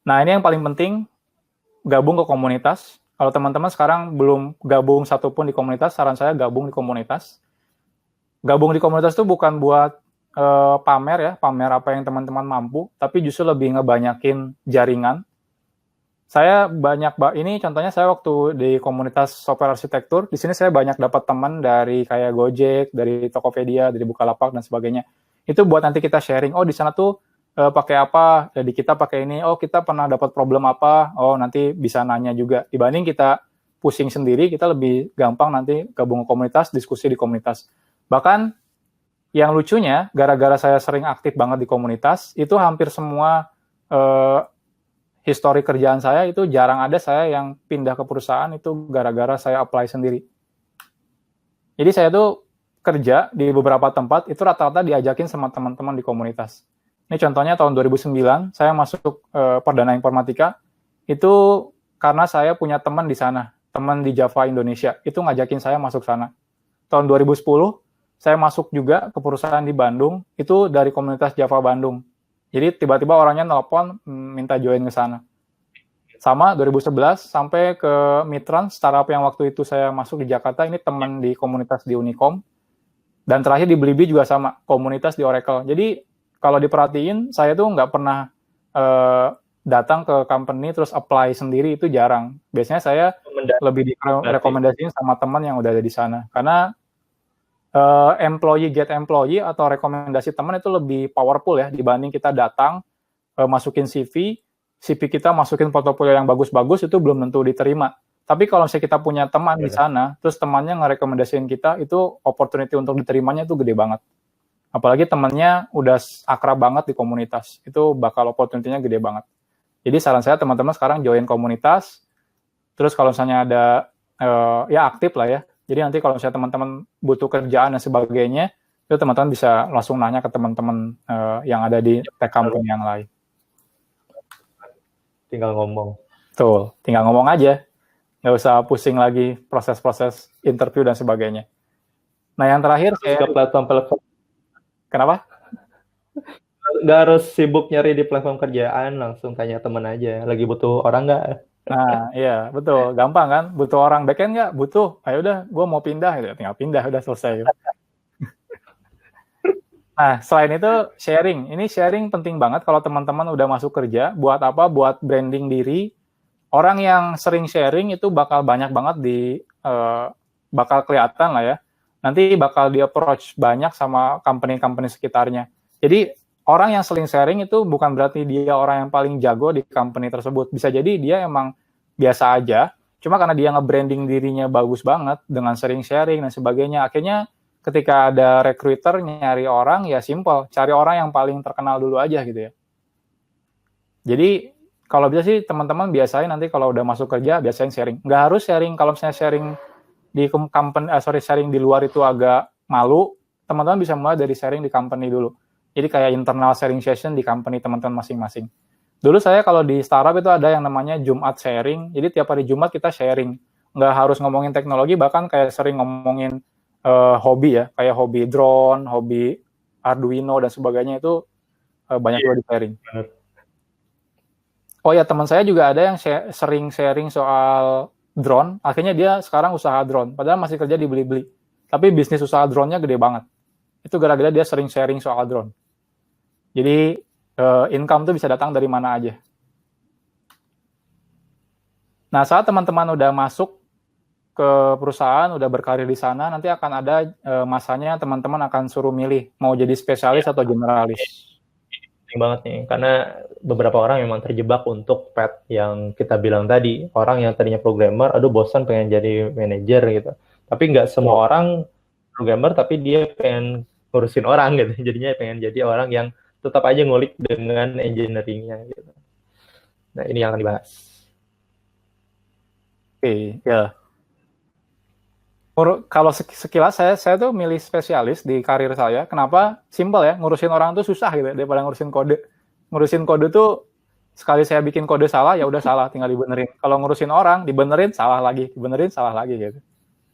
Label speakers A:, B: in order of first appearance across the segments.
A: Nah, ini yang paling penting, gabung ke komunitas. Kalau teman-teman sekarang belum gabung satupun di komunitas, saran saya gabung di komunitas. Gabung di komunitas itu bukan buat pamer ya, pamer apa yang teman-teman mampu, tapi justru lebih ngebanyakin jaringan. Saya ini contohnya saya waktu di komunitas software arsitektur, di sini saya banyak dapat teman dari kayak Gojek, dari Tokopedia, dari Bukalapak dan sebagainya. Itu buat nanti kita sharing, oh di sana tuh pakai apa, jadi kita pakai ini, oh kita pernah dapat problem apa, oh nanti bisa nanya juga. Dibanding kita pusing sendiri, kita lebih gampang nanti gabung ke komunitas, diskusi di komunitas. Bahkan yang lucunya, gara-gara saya sering aktif banget di komunitas, itu hampir semua histori kerjaan saya itu jarang ada saya yang pindah ke perusahaan itu gara-gara saya apply sendiri. Jadi saya tuh kerja di beberapa tempat itu rata-rata diajakin sama teman-teman di komunitas. Ini contohnya tahun 2009 saya masuk Perdana Informatika itu karena saya punya teman di sana, teman di Java Indonesia itu ngajakin saya masuk sana. Tahun 2010 saya masuk juga ke perusahaan di Bandung itu dari komunitas Java Bandung. Jadi tiba-tiba orangnya nelpon minta join ke sana. Sama 2011 sampai ke Mitran, startup yang waktu itu saya masuk di Jakarta, ini teman di komunitas di Unicom. Dan terakhir di Blibi juga sama, komunitas di Oracle. Jadi kalau diperhatiin, saya tuh nggak pernah datang ke company terus apply sendiri, itu jarang. Biasanya saya lebih direkomendasiin sama teman yang udah ada di sana. Karena employee get employee atau rekomendasi teman itu lebih powerful ya dibanding kita datang masukin CV kita masukin portofolio yang bagus-bagus itu belum tentu diterima. Tapi kalau misalnya kita punya teman di sana, terus temannya ngerekomendasiin kita, itu opportunity untuk diterimanya itu gede banget. Apalagi temannya udah akrab banget di komunitas, itu bakal opportunity-nya gede banget. Jadi saran saya teman-teman sekarang join komunitas, terus kalau misalnya ada ya aktif lah ya. Jadi nanti kalau misalnya teman-teman butuh kerjaan dan sebagainya, itu teman-teman bisa langsung nanya ke teman-teman yang ada di tech company yang lain.
B: Tinggal ngomong.
A: Tuh, tinggal ngomong aja. Nggak usah pusing lagi proses-proses interview dan sebagainya. Nah, yang terakhir
B: saya... Ke platform-platform.
A: Kenapa?
B: Nggak harus sibuk nyari di platform kerjaan, langsung tanya teman aja. Lagi butuh orang nggak?
A: Nah, iya, betul. Gampang kan? Butuh orang backend nggak? Butuh. Ayo udah, gue mau pindah. Gitu. Tinggal pindah, udah selesai. Nah, selain itu sharing. Ini sharing penting banget kalau teman-teman udah masuk kerja. Buat apa? Buat branding diri. Orang yang sering sharing itu bakal banyak banget bakal kelihatan lah ya. Nanti bakal di-approach banyak sama company-company sekitarnya. Jadi, orang yang sering sharing itu bukan berarti dia orang yang paling jago di company tersebut. Bisa jadi dia emang biasa aja, cuma karena dia nge-branding dirinya bagus banget dengan sering sharing dan sebagainya. Akhirnya ketika ada recruiter nyari orang, ya simple. Cari orang yang paling terkenal dulu aja gitu ya. Jadi, kalau bisa sih teman-teman biasain nanti kalau udah masuk kerja, biasain sharing. Nggak harus sharing, kalau misalnya sharing di company, sharing di luar itu agak malu, teman-teman bisa mulai dari sharing di company dulu. Jadi kayak internal sharing session di company teman-teman masing-masing. Dulu saya kalau di startup itu ada yang namanya Jumat sharing. Jadi tiap hari Jumat kita sharing. Nggak harus ngomongin teknologi, bahkan kayak sering ngomongin hobi ya. Kayak hobi drone, hobi Arduino, dan sebagainya itu banyak juga di sharing. Oh ya, teman saya juga ada yang sering sharing soal drone. Akhirnya dia sekarang usaha drone. Padahal masih kerja di Blibli. Tapi bisnis usaha drone-nya gede banget. Itu gara-gara dia sering sharing soal drone. Jadi income tuh bisa datang dari mana aja. Nah, saat teman-teman udah masuk ke perusahaan, udah berkarir di sana, nanti akan ada masanya teman-teman akan suruh milih mau jadi spesialis atau generalis.
B: Penting banget nih, karena beberapa orang memang terjebak untuk path yang kita bilang tadi. Orang yang tadinya programmer, aduh bosan pengen jadi manajer gitu. Tapi nggak semua orang programmer, tapi dia pengen ngurusin orang gitu. Jadinya pengen jadi orang yang tetap aja ngulik dengan engineering-nya gitu. Nah, ini yang akan dibahas.
A: Oke, ya. Kalau sekilas saya tuh milih spesialis di karir saya. Kenapa? Simple ya, ngurusin orang tuh susah gitu daripada ngurusin kode. Ngurusin kode tuh sekali saya bikin kode salah, ya udah salah, tinggal dibenerin. Kalau ngurusin orang, dibenerin salah lagi, dibenerin salah lagi gitu.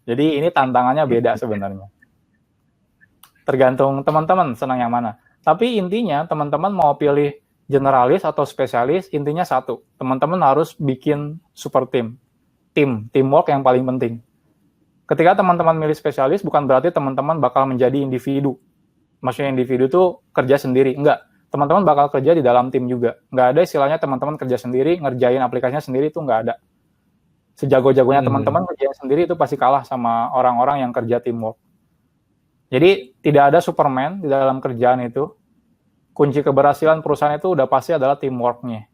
A: Jadi ini tantangannya beda sebenarnya. Tergantung teman-teman senang yang mana. Tapi intinya teman-teman mau pilih generalis atau spesialis, intinya satu. Teman-teman harus bikin super team. Teamwork yang paling penting. Ketika teman-teman milih spesialis, bukan berarti teman-teman bakal menjadi individu. Maksudnya individu itu kerja sendiri. Enggak. Teman-teman bakal kerja di dalam tim juga. Enggak ada istilahnya teman-teman kerja sendiri, ngerjain aplikasinya sendiri, itu enggak ada. Sejago-jagonya teman-teman kerja sendiri itu pasti kalah sama orang-orang yang kerja teamwork. Jadi tidak ada Superman di dalam kerjaan itu. Kunci keberhasilan perusahaan itu udah pasti adalah teamwork-nya.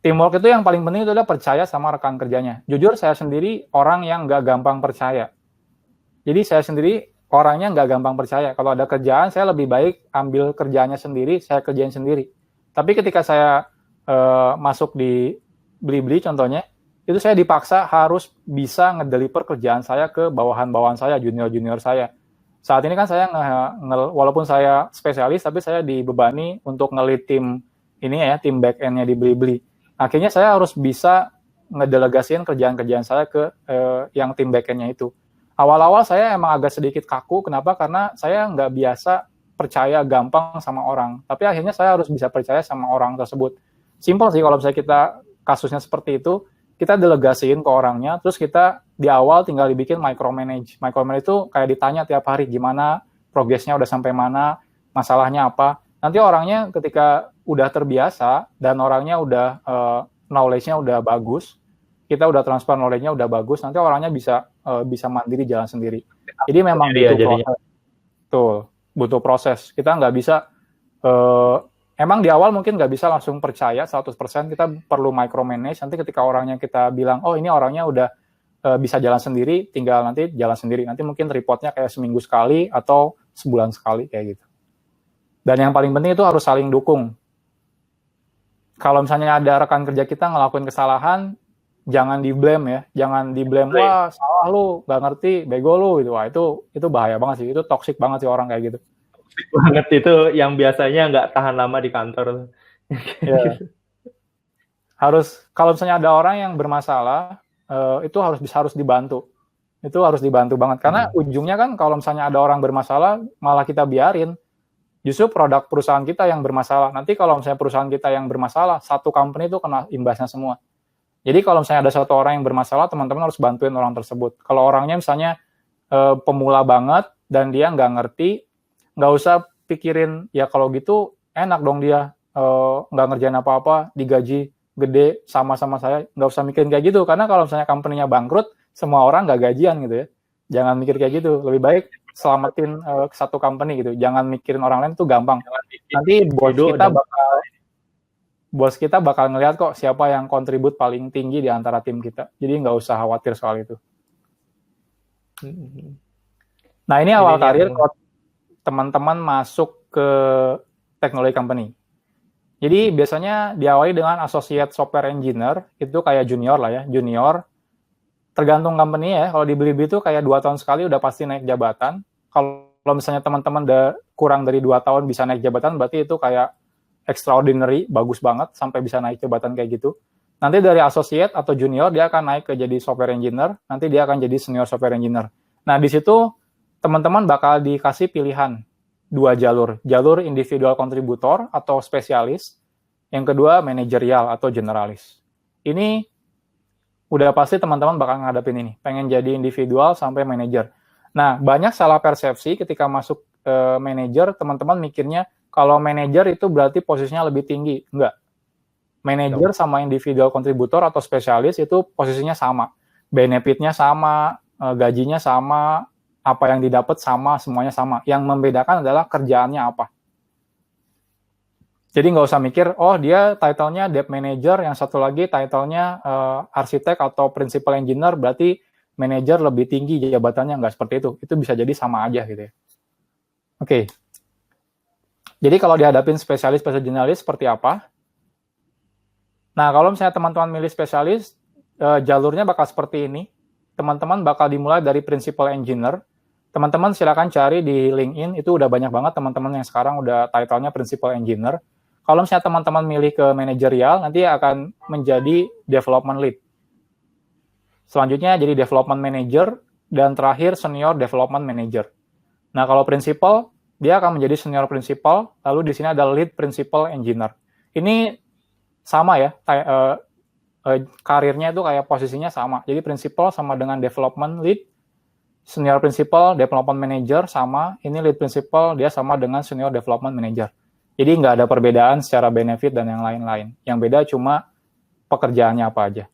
A: Teamwork itu yang paling penting itu adalah percaya sama rekan kerjanya. Jujur saya sendiri orang yang nggak gampang percaya. Jadi saya sendiri orangnya nggak gampang percaya. Kalau ada kerjaan saya lebih baik ambil kerjaannya sendiri, saya kerjain sendiri. Tapi ketika saya masuk di Blibli contohnya, itu saya dipaksa harus bisa ngedeliver kerjaan saya ke bawahan-bawahan saya, junior-junior saya. Saat ini kan saya walaupun saya spesialis, tapi saya dibebani untuk nge-lead tim ini ya, tim back end-nya di Blibli. Akhirnya saya harus bisa ngedelegasiin kerjaan-kerjaan saya ke yang tim back end-nya itu. Awal-awal saya emang agak sedikit kaku, kenapa? Karena saya nggak biasa percaya gampang sama orang. Tapi akhirnya saya harus bisa percaya sama orang tersebut. Simpel sih kalau misalnya kita kasusnya seperti itu, kita delegasiin ke orangnya, terus kita di awal tinggal dibikin micromanage. Micromanage itu kayak ditanya tiap hari, gimana progresnya udah sampai mana, masalahnya apa. Nanti orangnya ketika udah terbiasa dan orangnya udah knowledge-nya udah bagus, kita udah transfer knowledge-nya udah bagus, nanti orangnya bisa mandiri jalan sendiri. Jadi memang butuh proses. Kita nggak bisa emang di awal mungkin nggak bisa langsung percaya 100%, kita perlu micromanage. Nanti ketika orangnya kita bilang, oh ini orangnya udah bisa jalan sendiri, tinggal nanti jalan sendiri. Nanti mungkin reportnya kayak seminggu sekali atau sebulan sekali kayak gitu. Dan yang paling penting itu harus saling dukung. Kalau misalnya ada rekan kerja kita ngelakuin kesalahan, jangan di-blame ya. Jangan di-blame, wah salah lu, nggak ngerti, bego lu. Gitu. Wah, itu bahaya banget sih. Itu toxic banget sih orang kayak gitu.
B: Toxic banget itu yang biasanya nggak tahan lama di kantor.
A: Ya. Kalau misalnya ada orang yang bermasalah, itu harus dibantu. Itu harus dibantu banget. Karena ujungnya kan kalau misalnya ada orang bermasalah, malah kita biarin. Justru produk perusahaan kita yang bermasalah. Nanti kalau misalnya perusahaan kita yang bermasalah, satu company itu kena imbasnya semua. Jadi kalau misalnya ada satu orang yang bermasalah, teman-teman harus bantuin orang tersebut. Kalau orangnya misalnya pemula banget dan dia nggak ngerti, nggak usah pikirin, ya kalau gitu enak dong dia nggak ngerjain apa-apa, digaji gede sama-sama saya, nggak usah mikirin kayak gitu. Karena kalau misalnya company-nya bangkrut, semua orang nggak gajian gitu ya. Jangan mikir kayak gitu. Lebih baik selamatin satu company gitu. Jangan mikirin orang lain itu gampang. Nanti bos kita bakal ngelihat kok siapa yang kontribut paling tinggi di antara tim kita. Jadi nggak usah khawatir soal itu. Nah ini awal karir kalau teman-teman masuk ke teknologi company. Jadi biasanya diawali dengan associate software engineer, itu kayak junior lah ya, junior. Tergantung company ya, kalau di Blibli itu kayak 2 tahun sekali udah pasti naik jabatan. Kalau misalnya teman-teman udah kurang dari 2 tahun bisa naik jabatan, berarti itu kayak extraordinary, bagus banget sampai bisa naik jabatan kayak gitu. Nanti dari associate atau junior dia akan naik ke jadi software engineer, nanti dia akan jadi senior software engineer. Nah di situ teman-teman bakal dikasih pilihan 2 jalur, jalur individual contributor atau spesialis, yang kedua manajerial atau generalis. Ini udah pasti teman-teman bakal ngadepin ini, pengen jadi individual sampai manajer. Nah, banyak salah persepsi ketika masuk manajer, teman-teman mikirnya kalau manajer itu berarti posisinya lebih tinggi. Enggak. Manajer sama individual contributor atau spesialis itu posisinya sama. Benefitnya sama, gajinya sama, apa yang didapat sama, semuanya sama. Yang membedakan adalah kerjaannya apa. Jadi nggak usah mikir, oh dia title-nya dev manager, yang satu lagi title-nya arsitek atau principal engineer, berarti manager lebih tinggi jabatannya. Nggak seperti itu. Itu bisa jadi sama aja gitu ya. Oke. Jadi kalau dihadapin spesialis generalis seperti apa? Nah, kalau misalnya teman-teman milih spesialis, jalurnya bakal seperti ini. Teman-teman bakal dimulai dari principal engineer. Teman-teman silakan cari di LinkedIn, itu udah banyak banget teman-teman yang sekarang udah title-nya principal engineer. Kalau misalnya teman-teman milih ke manajerial, nanti akan menjadi development lead. Selanjutnya jadi development manager, dan terakhir senior development manager. Nah, kalau principal, dia akan menjadi senior principal, lalu di sini ada lead principal engineer. Ini sama ya, karirnya itu kayak posisinya sama. Jadi principal sama dengan development lead, senior principal, development manager sama, ini lead principal, dia sama dengan senior development manager. Jadi nggak ada perbedaan secara benefit dan yang lain-lain. Yang beda cuma pekerjaannya apa aja.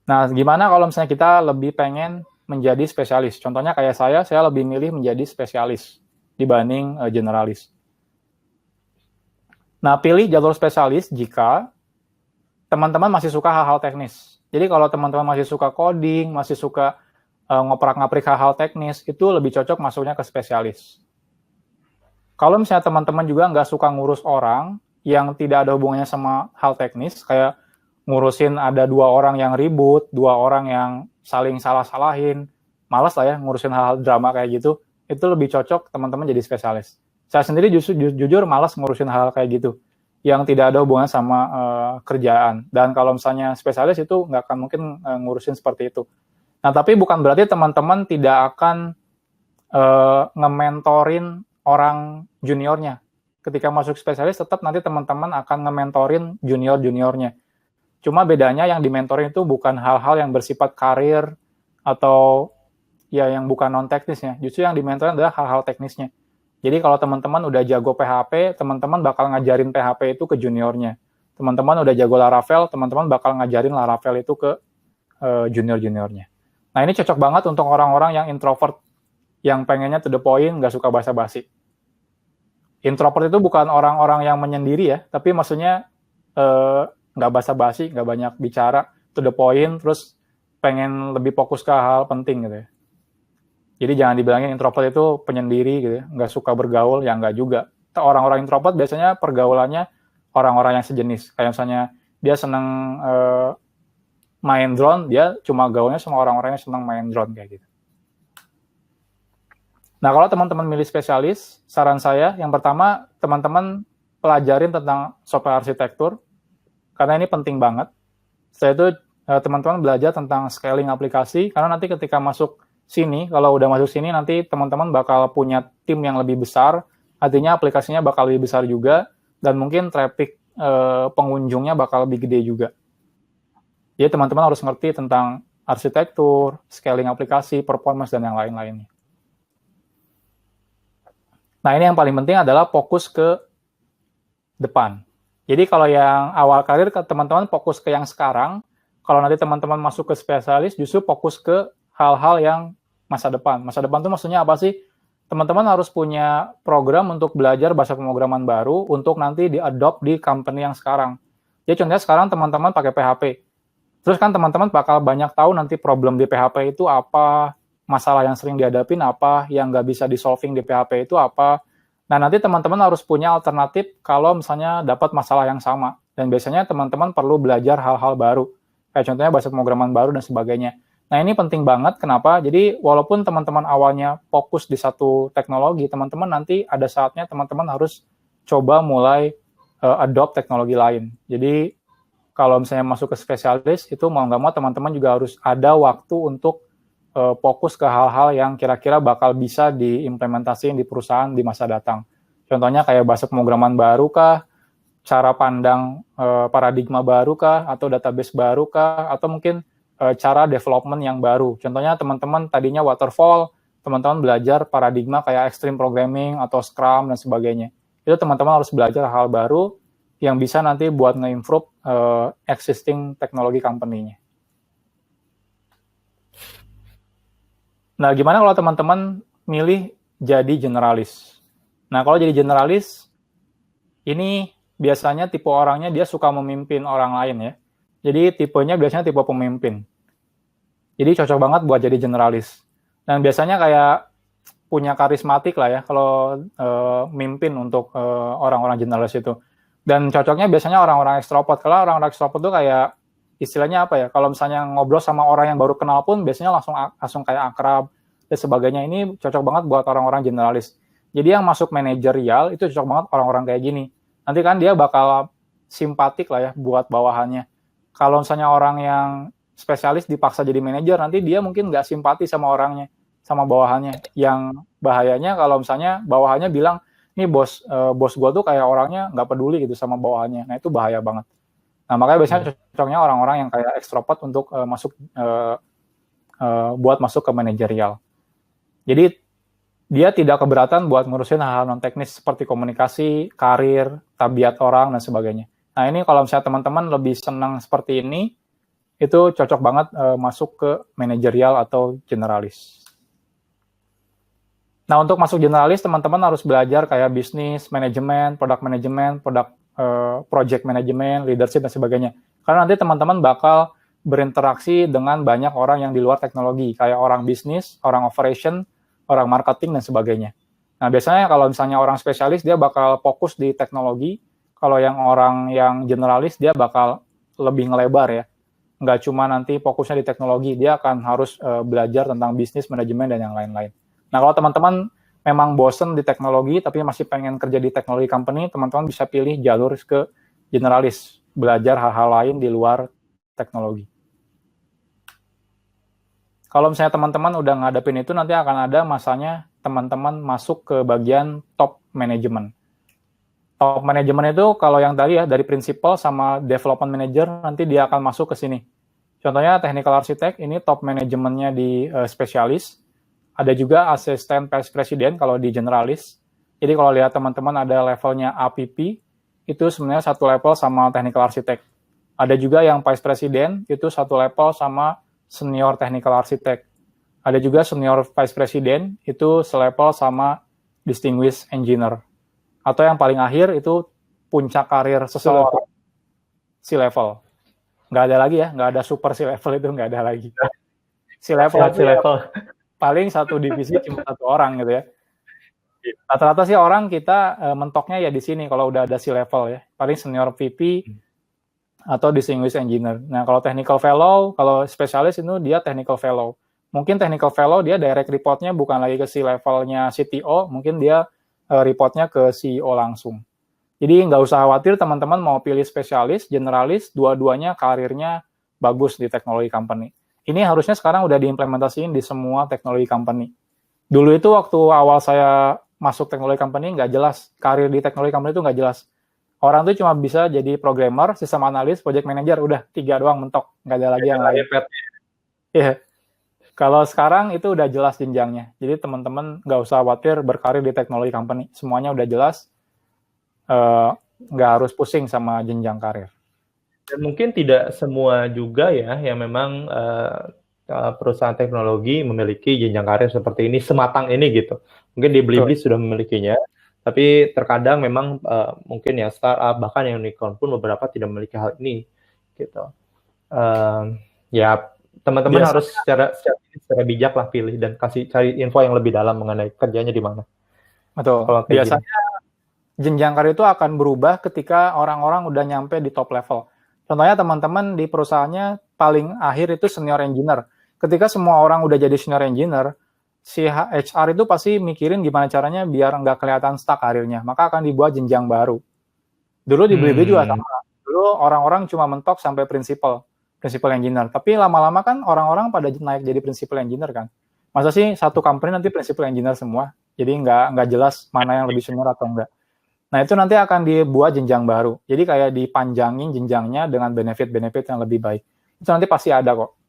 A: Nah, gimana kalau misalnya kita lebih pengen menjadi spesialis? Contohnya kayak saya lebih milih menjadi spesialis dibanding generalis. Nah, pilih jalur spesialis jika teman-teman masih suka hal-hal teknis. Jadi kalau teman-teman masih suka coding, masih suka ngoprak-ngaprik hal-hal teknis, itu lebih cocok masuknya ke spesialis. Kalau misalnya teman-teman juga nggak suka ngurus orang yang tidak ada hubungannya sama hal teknis, kayak ngurusin ada 2 orang yang ribut, 2 orang yang saling salah-salahin, malas lah ya ngurusin hal-hal drama kayak gitu, itu lebih cocok teman-teman jadi spesialis. Saya sendiri jujur malas ngurusin hal kayak gitu, yang tidak ada hubungan sama kerjaan. Dan kalau misalnya spesialis itu nggak akan mungkin ngurusin seperti itu. Nah, tapi bukan berarti teman-teman tidak akan nge-mentorin orang juniornya. Ketika masuk spesialis, tetap nanti teman-teman akan nge-mentorin junior-juniornya. Cuma bedanya yang di-mentorin itu bukan hal-hal yang bersifat karir atau ya yang bukan non-teknisnya. Justru yang di-mentorin adalah hal-hal teknisnya. Jadi kalau teman-teman udah jago PHP, teman-teman bakal ngajarin PHP itu ke juniornya. Teman-teman udah jago Laravel, teman-teman bakal ngajarin Laravel itu ke junior-juniornya. Nah, ini cocok banget untuk orang-orang yang introvert, yang pengennya to the point, nggak suka basa-basi. Introvert itu bukan orang-orang yang menyendiri ya, tapi maksudnya nggak basa-basi, nggak banyak bicara, to the point, terus pengen lebih fokus ke hal penting gitu ya. Jadi jangan dibilangin introvert itu penyendiri gitu ya, nggak suka bergaul, ya nggak juga. Orang-orang introvert biasanya pergaulannya orang-orang yang sejenis. Kayak misalnya dia senang main drone, dia cuma gaulnya sama orang-orang yang senang main drone kayak gitu. Nah, kalau teman-teman milih spesialis, saran saya yang pertama, teman-teman pelajarin tentang software arsitektur, karena ini penting banget. Setelah itu, teman-teman belajar tentang scaling aplikasi, karena nanti ketika masuk sini, kalau udah masuk sini, nanti teman-teman bakal punya tim yang lebih besar, artinya aplikasinya bakal lebih besar juga, dan mungkin traffic pengunjungnya bakal lebih gede juga. Jadi teman-teman harus ngerti tentang arsitektur, scaling aplikasi, performance, dan yang lain-lainnya. Nah, ini yang paling penting adalah fokus ke depan. Jadi kalau yang awal karir, teman-teman fokus ke yang sekarang. Kalau nanti teman-teman masuk ke spesialis, justru fokus ke hal-hal yang masa depan. Masa depan itu maksudnya apa sih? Teman-teman harus punya program untuk belajar bahasa pemrograman baru untuk nanti di-adopt di company yang sekarang. Jadi contohnya sekarang teman-teman pakai PHP. Terus kan teman-teman bakal banyak tahu nanti problem di PHP itu apa, masalah yang sering dihadapin apa, yang nggak bisa di-solving di PHP itu apa. Nah, nanti teman-teman harus punya alternatif kalau misalnya dapat masalah yang sama. Dan biasanya teman-teman perlu belajar hal-hal baru. Kayak contohnya bahasa pemrograman baru dan sebagainya. Nah, ini penting banget. Kenapa? Jadi, walaupun teman-teman awalnya fokus di satu teknologi, teman-teman nanti ada saatnya teman-teman harus coba mulai adopt teknologi lain. Jadi, kalau misalnya masuk ke spesialis, itu mau nggak mau teman-teman juga harus ada waktu untuk fokus ke hal-hal yang kira-kira bakal bisa diimplementasikan di perusahaan di masa datang. Contohnya kayak bahasa pemrograman baru kah, cara pandang paradigma baru kah, atau database baru kah, atau mungkin cara development yang baru. Contohnya teman-teman tadinya waterfall, teman-teman belajar paradigma kayak extreme programming atau Scrum dan sebagainya. Itu teman-teman harus belajar hal baru yang bisa nanti buat nge-improve existing teknologi company-nya. Nah, gimana kalau teman-teman milih jadi generalis? Nah, kalau jadi generalis, ini biasanya tipe orangnya dia suka memimpin orang lain ya. Jadi tipenya biasanya tipe pemimpin. Jadi cocok banget buat jadi generalis. Dan biasanya kayak punya karismatik lah ya kalau mimpin untuk orang-orang generalis itu. Dan cocoknya biasanya orang-orang ekstrovert. Kalau orang-orang ekstrovert itu kayak istilahnya apa ya? Kalau misalnya ngobrol sama orang yang baru kenal pun biasanya langsung kayak akrab dan sebagainya. Ini cocok banget buat orang-orang generalis. Jadi yang masuk manajerial itu cocok banget orang-orang kayak gini. Nanti kan dia bakal simpatik lah ya buat bawahannya. Kalau misalnya orang yang spesialis dipaksa jadi manajer, nanti dia mungkin nggak simpati sama orangnya, sama bawahannya. Yang bahayanya kalau misalnya bawahannya bilang, nih bos gue tuh kayak orangnya nggak peduli gitu sama bawahannya. Nah itu bahaya banget. Nah makanya biasanya cocoknya orang-orang yang kayak ekstrovert untuk buat masuk ke manajerial. Jadi dia tidak keberatan buat ngurusin hal-hal non teknis seperti komunikasi, karir, tabiat orang dan sebagainya. Nah ini kalau misalnya teman-teman lebih senang seperti ini, itu cocok banget masuk ke manajerial atau generalis. Nah, untuk masuk generalis, teman-teman harus belajar kayak bisnis, manajemen, project management, leadership, dan sebagainya. Karena nanti teman-teman bakal berinteraksi dengan banyak orang yang di luar teknologi, kayak orang bisnis, orang operation, orang marketing, dan sebagainya. Nah, biasanya kalau misalnya orang spesialis, dia bakal fokus di teknologi. Kalau yang orang yang generalis, dia bakal lebih ngelebar ya. Nggak cuma nanti fokusnya di teknologi, dia akan harus belajar tentang bisnis, manajemen, dan yang lain-lain. Nah, kalau teman-teman memang bosen di teknologi, tapi masih pengen kerja di teknologi company, teman-teman bisa pilih jalur ke generalis, belajar hal-hal lain di luar teknologi. Kalau misalnya teman-teman udah ngadepin itu, nanti akan ada masanya teman-teman masuk ke bagian top management. Top management itu kalau yang tadi ya, dari principal sama development manager, nanti dia akan masuk ke sini. Contohnya technical architect, ini top manajemennya di spesialis. Ada juga asisten vice president kalau di generalis. Jadi kalau lihat teman-teman ada levelnya APP, itu sebenarnya satu level sama technical architect. Ada juga yang vice president, itu satu level sama senior technical architect. Ada juga senior vice president, itu selevel sama distinguished engineer. Atau yang paling akhir itu puncak karir seseorang, C-level. Nggak ada lagi ya, nggak ada super C-level itu, nggak ada lagi. C-level. Paling satu divisi cuma satu orang gitu ya. Rata-rata sih orang kita mentoknya ya di sini kalau udah ada C-level ya. Paling senior VP atau distinguished engineer. Nah, kalau technical fellow, kalau spesialis itu dia technical fellow. Mungkin technical fellow dia direct reportnya bukan lagi ke C-levelnya CTO, mungkin dia reportnya ke CEO langsung. Jadi nggak usah khawatir teman-teman mau pilih spesialis, generalis, dua-duanya karirnya bagus di teknologi company. Ini harusnya sekarang udah diimplementasiin di semua teknologi company. Dulu itu waktu awal saya masuk teknologi company nggak jelas. Karir di teknologi company itu nggak jelas. Orang tuh cuma bisa jadi programmer, sistem analis, project manager, udah 3 doang mentok. Nggak ada lagi yang lain. Iya. Kalau sekarang itu udah jelas jenjangnya. Jadi teman-teman nggak usah khawatir berkarir di teknologi company. Semuanya udah jelas. Nggak harus pusing sama jenjang karir.
B: Dan mungkin tidak semua juga ya yang memang perusahaan teknologi memiliki jenjang karir seperti ini, sematang ini gitu. Mungkin di Blibli sudah memilikinya, tapi terkadang memang mungkin ya startup bahkan yang unicorn pun beberapa tidak memiliki hal ini gitu. Ya teman-teman harus secara bijak lah pilih dan cari info yang lebih dalam mengenai kerjanya di mana.
A: Betul. Biasanya jenjang karir itu akan berubah ketika orang-orang udah nyampe di top level. Contohnya teman-teman di perusahaannya paling akhir itu senior engineer. Ketika semua orang udah jadi senior engineer, si HR itu pasti mikirin gimana caranya biar nggak kelihatan stuck karirnya. Maka akan dibuat jenjang baru. Dulu di Blibli juga sama. Dulu orang-orang cuma mentok sampai principal engineer. Tapi lama-lama kan orang-orang pada naik jadi principal engineer kan. Masa sih satu company nanti principal engineer semua? Jadi nggak jelas mana yang lebih senior atau enggak. Nah, itu nanti akan dibuat jenjang baru. Jadi kayak dipanjangin jenjangnya dengan benefit-benefit yang lebih baik. Itu nanti pasti ada kok.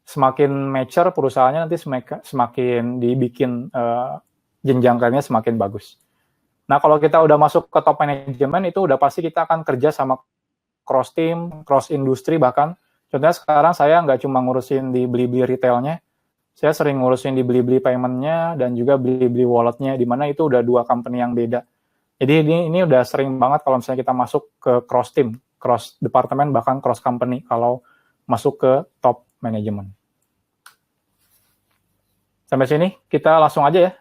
A: Semakin mature perusahaannya nanti semakin dibikin jenjang karirnya semakin bagus. Nah, kalau kita udah masuk ke top management, itu udah pasti kita akan kerja sama cross team, cross industri bahkan. Contohnya sekarang saya nggak cuma ngurusin di Blibli retailnya, saya sering ngurusin di Blibli payment-nya dan juga Blibli wallet-nya, di mana itu udah 2 company yang beda. Jadi ini udah sering banget kalau misalnya kita masuk ke cross team, cross departemen, bahkan cross company kalau masuk ke top management. Sampai sini kita langsung aja ya,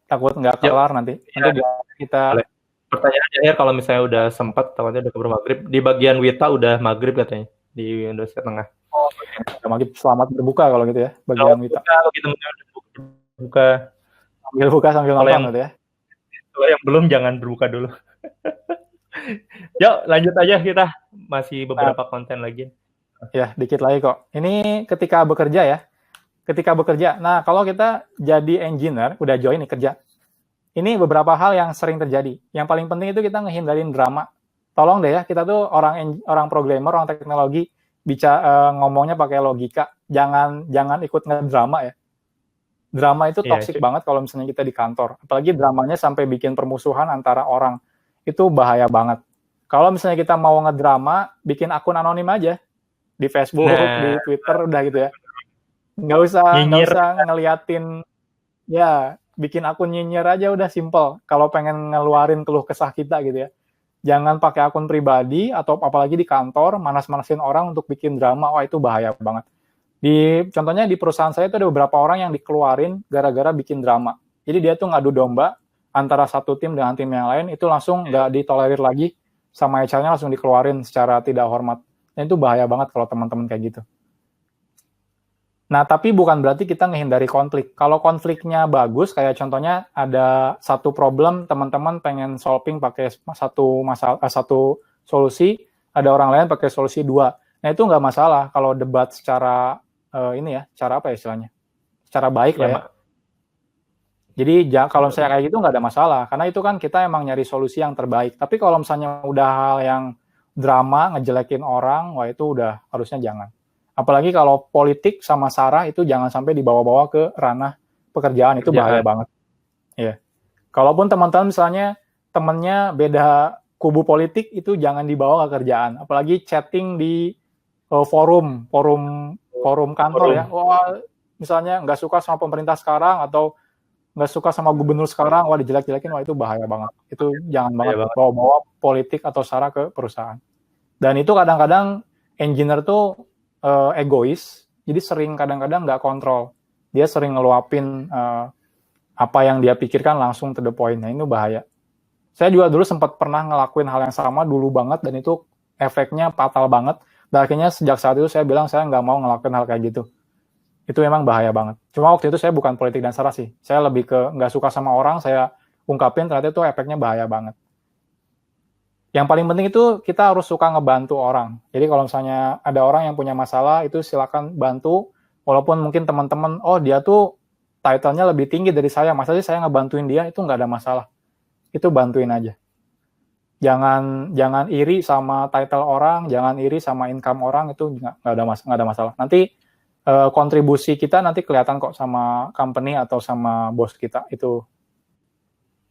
A: takut nggak kelar nanti. Nanti kita
B: pertanyaan akhir kalau misalnya udah sempat, takutnya udah keburu maghrib. Di bagian Wita udah maghrib katanya di Indonesia Tengah.
A: Oh, udah maghrib, selamat berbuka kalau gitu ya, bagian Wita.
B: Kalau kita berbuka,
A: sambil buka sambil nonton gitu ya.
B: Kalau yang belum jangan berbuka dulu. Yuk lanjut aja, kita masih beberapa konten lagi.
A: Ya, dikit lagi kok. Ini ketika bekerja ya, ketika bekerja. Nah, kalau kita jadi engineer, udah join nih kerja. Ini beberapa hal yang sering terjadi. Yang paling penting itu kita ngehindarin drama. Tolong deh ya, kita tuh orang programmer, orang teknologi, ngomongnya pakai logika. Jangan ikut ngedrama ya. Drama itu toksik banget kalau misalnya kita di kantor. Apalagi dramanya sampai bikin permusuhan antara orang. Itu bahaya banget. Kalau misalnya kita mau ngedrama, bikin akun anonim aja. Di Facebook, di Twitter, udah gitu ya. Nggak usah ngeliatin, ya, bikin akun nyinyir aja udah simple. Kalau pengen ngeluarin keluh kesah kita gitu ya. Jangan pakai akun pribadi, atau apalagi di kantor, manas-manasin orang untuk bikin drama. Wah, itu bahaya banget. Contohnya di perusahaan saya itu ada beberapa orang yang dikeluarin gara-gara bikin drama. Jadi dia tuh ngadu domba antara satu tim dengan tim yang lain, itu langsung nggak ditolerir lagi, sama HR-nya langsung dikeluarin secara tidak hormat. Dan itu bahaya banget kalau teman-teman kayak gitu. Nah, tapi bukan berarti kita ngehindari konflik. Kalau konfliknya bagus, kayak contohnya ada satu problem, teman-teman pengen solving pakai satu solusi, ada orang lain pakai solusi dua. Nah, itu nggak masalah kalau debat secara cara apa ya istilahnya? Secara baik lah ya. Jadi kalau misalnya kayak gitu nggak ada masalah, karena itu kan kita emang nyari solusi yang terbaik. Tapi kalau misalnya udah hal yang drama, ngejelekin orang, wah itu udah harusnya jangan. Apalagi kalau politik sama SARA itu jangan sampai dibawa-bawa ke ranah pekerjaan, itu bahaya banget. Ya. Kalaupun teman-teman misalnya temennya beda kubu politik, itu jangan dibawa ke kerjaan. Apalagi chatting di forum kantor ya. Wah, misalnya nggak suka sama pemerintah sekarang atau nggak suka sama gubernur sekarang, wah dijelek-jelekin, wah itu bahaya banget. Itu jangan banget bawa-bawa politik atau SARA ke perusahaan. Dan itu kadang-kadang engineer tuh egois, jadi sering kadang-kadang nggak kontrol. Dia sering ngeluapin apa yang dia pikirkan langsung to the point. Nah, ini bahaya. Saya juga dulu sempat pernah ngelakuin hal yang sama dulu banget, dan itu efeknya fatal banget. Dan akhirnya sejak saat itu saya bilang saya nggak mau ngelakuin hal kayak gitu. Itu memang bahaya banget. Cuma waktu itu saya bukan politik dan SARA sih. Saya lebih ke nggak suka sama orang, saya ungkapin, ternyata itu efeknya bahaya banget. Yang paling penting itu kita harus suka ngebantu orang. Jadi kalau misalnya ada orang yang punya masalah, itu silakan bantu. Walaupun mungkin teman-teman, oh dia tuh title-nya lebih tinggi dari saya, masa sih saya ngebantuin dia, itu nggak ada masalah. Itu bantuin aja. Jangan iri sama title orang, jangan iri sama income orang, itu nggak ada masalah. Nanti kontribusi kita nanti kelihatan kok sama company atau sama bos kita. Itu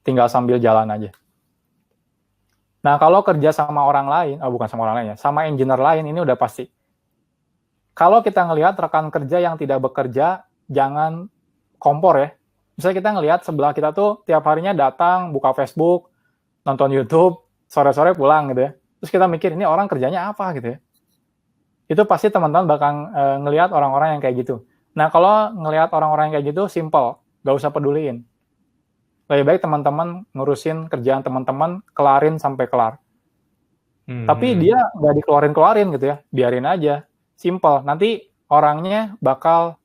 A: tinggal sambil jalan aja. Nah, kalau kerja sama orang lain, bukan sama orang lain ya, sama engineer lain, ini udah pasti. Kalau kita ngelihat rekan kerja yang tidak bekerja, jangan kompor ya. Misalnya kita ngelihat sebelah kita tuh tiap harinya datang, buka Facebook, nonton YouTube, sore-sore pulang gitu ya. Terus kita mikir, ini orang kerjanya apa gitu ya. Itu pasti teman-teman bakal ngelihat orang-orang yang kayak gitu. Nah, kalau ngelihat orang-orang yang kayak gitu, simple, gak usah peduliin. Lebih baik teman-teman ngurusin kerjaan teman-teman, kelarin sampai kelar. Tapi dia nggak dikeluarin gitu ya, biarin aja. Simple. Nanti orangnya bakal,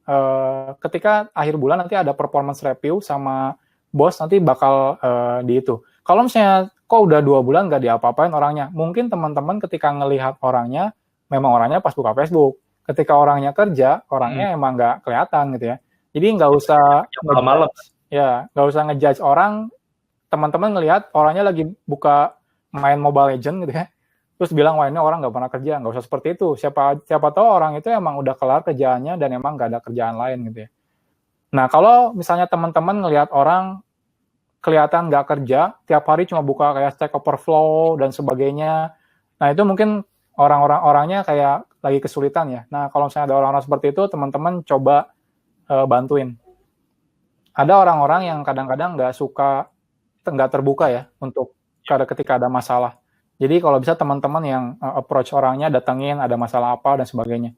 A: ketika akhir bulan nanti ada performance review sama bos, nanti bakal di itu. Kalau misalnya kok udah 2 bulan nggak diapa-apain orangnya, mungkin teman-teman ketika ngelihat orangnya, memang orangnya pas buka Facebook. Ketika orangnya kerja, orangnya emang nggak kelihatan gitu ya. Jadi nggak usah
B: malam.
A: Ya, nggak usah ngejudge orang. Teman-teman ngelihat orangnya lagi buka main Mobile Legends gitu ya, terus bilang, wah ini orang nggak pernah kerja. Nggak usah seperti itu. Siapa tahu orang itu emang udah kelar kerjaannya dan emang nggak ada kerjaan lain gitu ya. Nah, kalau misalnya teman-teman ngelihat orang kelihatan nggak kerja, tiap hari cuma buka kayak Stack Overflow dan sebagainya, nah itu mungkin orangnya kayak lagi kesulitan ya. Nah, kalau misalnya ada orang-orang seperti itu, teman-teman coba bantuin. Ada orang-orang yang kadang-kadang nggak terbuka ya untuk ketika ada masalah. Jadi kalau bisa teman-teman yang approach orangnya, datengin ada masalah apa dan sebagainya.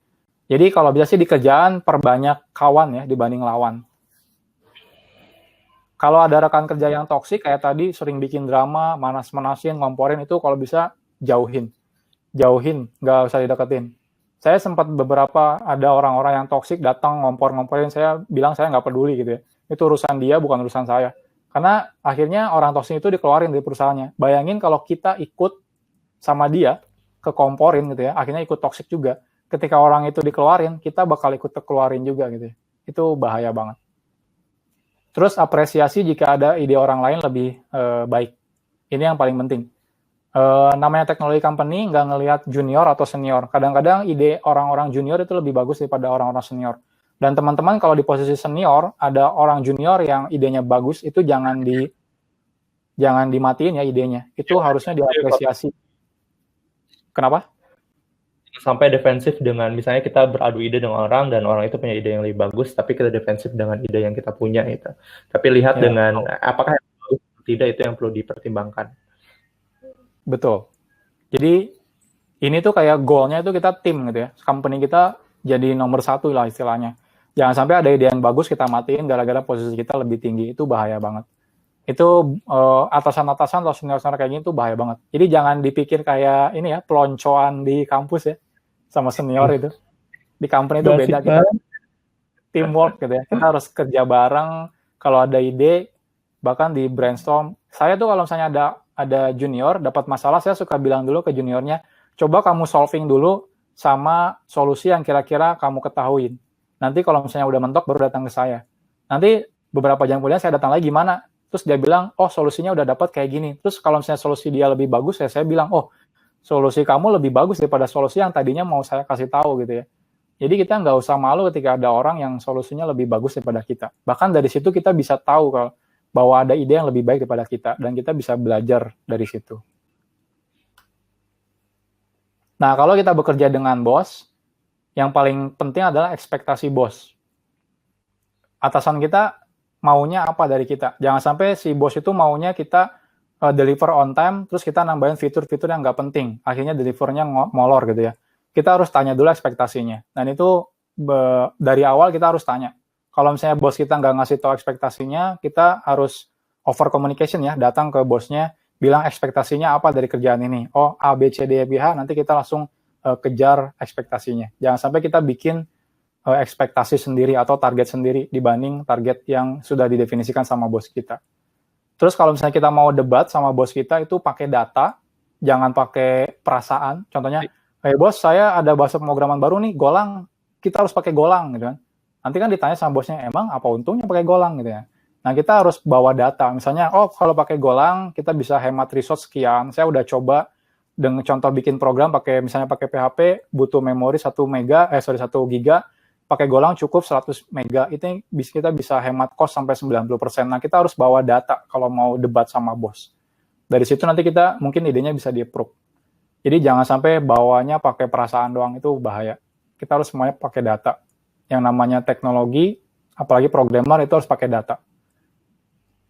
A: Jadi kalau bisa sih di kerjaan perbanyak kawan ya dibanding lawan. Kalau ada rekan kerja yang toksik kayak tadi, sering bikin drama, manas-manasin, ngomporin, itu kalau bisa jauhin, nggak usah dideketin. Saya sempat beberapa ada orang-orang yang toksik datang ngompor-ngomporin, saya bilang saya nggak peduli gitu ya. Itu urusan dia, bukan urusan saya. Karena akhirnya orang toksik itu dikeluarin dari perusahaannya. Bayangin kalau kita ikut sama dia, kekomporin gitu ya, akhirnya ikut toksik juga. Ketika orang itu dikeluarin, kita bakal ikut keluarin juga gitu ya. itu bahaya banget. Terus apresiasi jika ada ide orang lain lebih baik. Ini yang paling penting. Namanya teknologi company nggak ngelihat junior atau senior. Kadang-kadang ide orang-orang junior itu lebih bagus daripada orang-orang senior. Dan teman-teman kalau di posisi senior ada orang junior yang idenya bagus, itu jangan dimatiin ya idenya. Itu harusnya diapresiasi. Kenapa?
B: Sampai defensif dengan misalnya kita beradu ide dengan orang dan orang itu punya ide yang lebih bagus, tapi kita defensif dengan ide yang kita punya itu. Tapi lihat dengan apakah yang bagus atau tidak, itu yang perlu dipertimbangkan.
A: Betul. Jadi ini tuh kayak goalnya itu kita tim gitu ya. Company kita jadi nomor 1 lah istilahnya. Jangan sampai ada ide yang bagus kita matiin gara-gara posisi kita lebih tinggi. Itu bahaya banget. Itu atasan-atasan atau senior-senior kayak gini tuh bahaya banget. Jadi jangan dipikir kayak ini ya, peloncoan di kampus ya, sama senior itu. Di company itu beda, kita teamwork gitu ya. Kita harus kerja bareng, kalau ada ide, bahkan di brainstorm. Saya tuh kalau misalnya ada junior, dapat masalah, saya suka bilang dulu ke juniornya, coba kamu solving dulu sama solusi yang kira-kira kamu ketahuin. Nanti kalau misalnya udah mentok, baru datang ke saya. Nanti beberapa jam kemudian saya datang lagi, gimana? Terus dia bilang, oh solusinya udah dapat kayak gini. Terus kalau misalnya solusi dia lebih bagus, saya bilang, oh solusi kamu lebih bagus daripada solusi yang tadinya mau saya kasih tahu gitu ya. Jadi kita nggak usah malu ketika ada orang yang solusinya lebih bagus daripada kita. Bahkan dari situ kita bisa tahu kalau bahwa ada ide yang lebih baik daripada kita, dan kita bisa belajar dari situ. Nah, kalau kita bekerja dengan bos, yang paling penting adalah ekspektasi bos. Atasan kita maunya apa dari kita. Jangan sampai si bos itu maunya kita deliver on time, terus kita nambahin fitur-fitur yang nggak penting. Akhirnya delivernya molor gitu ya. Kita harus tanya dulu ekspektasinya. Dan itu dari awal kita harus tanya. Kalau misalnya bos kita nggak ngasih tahu ekspektasinya, kita harus over communication ya, datang ke bosnya, bilang ekspektasinya apa dari kerjaan ini. Oh, A, B, C, D, E, F, nanti kita langsung kejar ekspektasinya. Jangan sampai kita bikin ekspektasi sendiri atau target sendiri dibanding target yang sudah didefinisikan sama bos kita. Terus kalau misalnya kita mau debat sama bos kita, itu pakai data, jangan pakai perasaan. Contohnya, bos, saya ada bahasa pemrograman baru nih, Golang, kita harus pakai Golang gitu kan. Nanti kan ditanya sama bosnya, emang apa untungnya pakai Golang gitu ya. Nah, kita harus bawa data. Misalnya, oh kalau pakai Golang, kita bisa hemat resource sekian. Saya udah coba dengan contoh bikin program misalnya pakai PHP, butuh memori 1 giga, pakai Golang cukup 100 mega. Itu kita bisa hemat cost sampai 90%. Nah, kita harus bawa data kalau mau debat sama bos. Dari situ nanti kita mungkin idenya bisa di-approve. Jadi jangan sampai bawanya pakai perasaan doang, itu bahaya. Kita harus semuanya pakai data. Yang namanya teknologi, apalagi programmer, itu harus pakai data.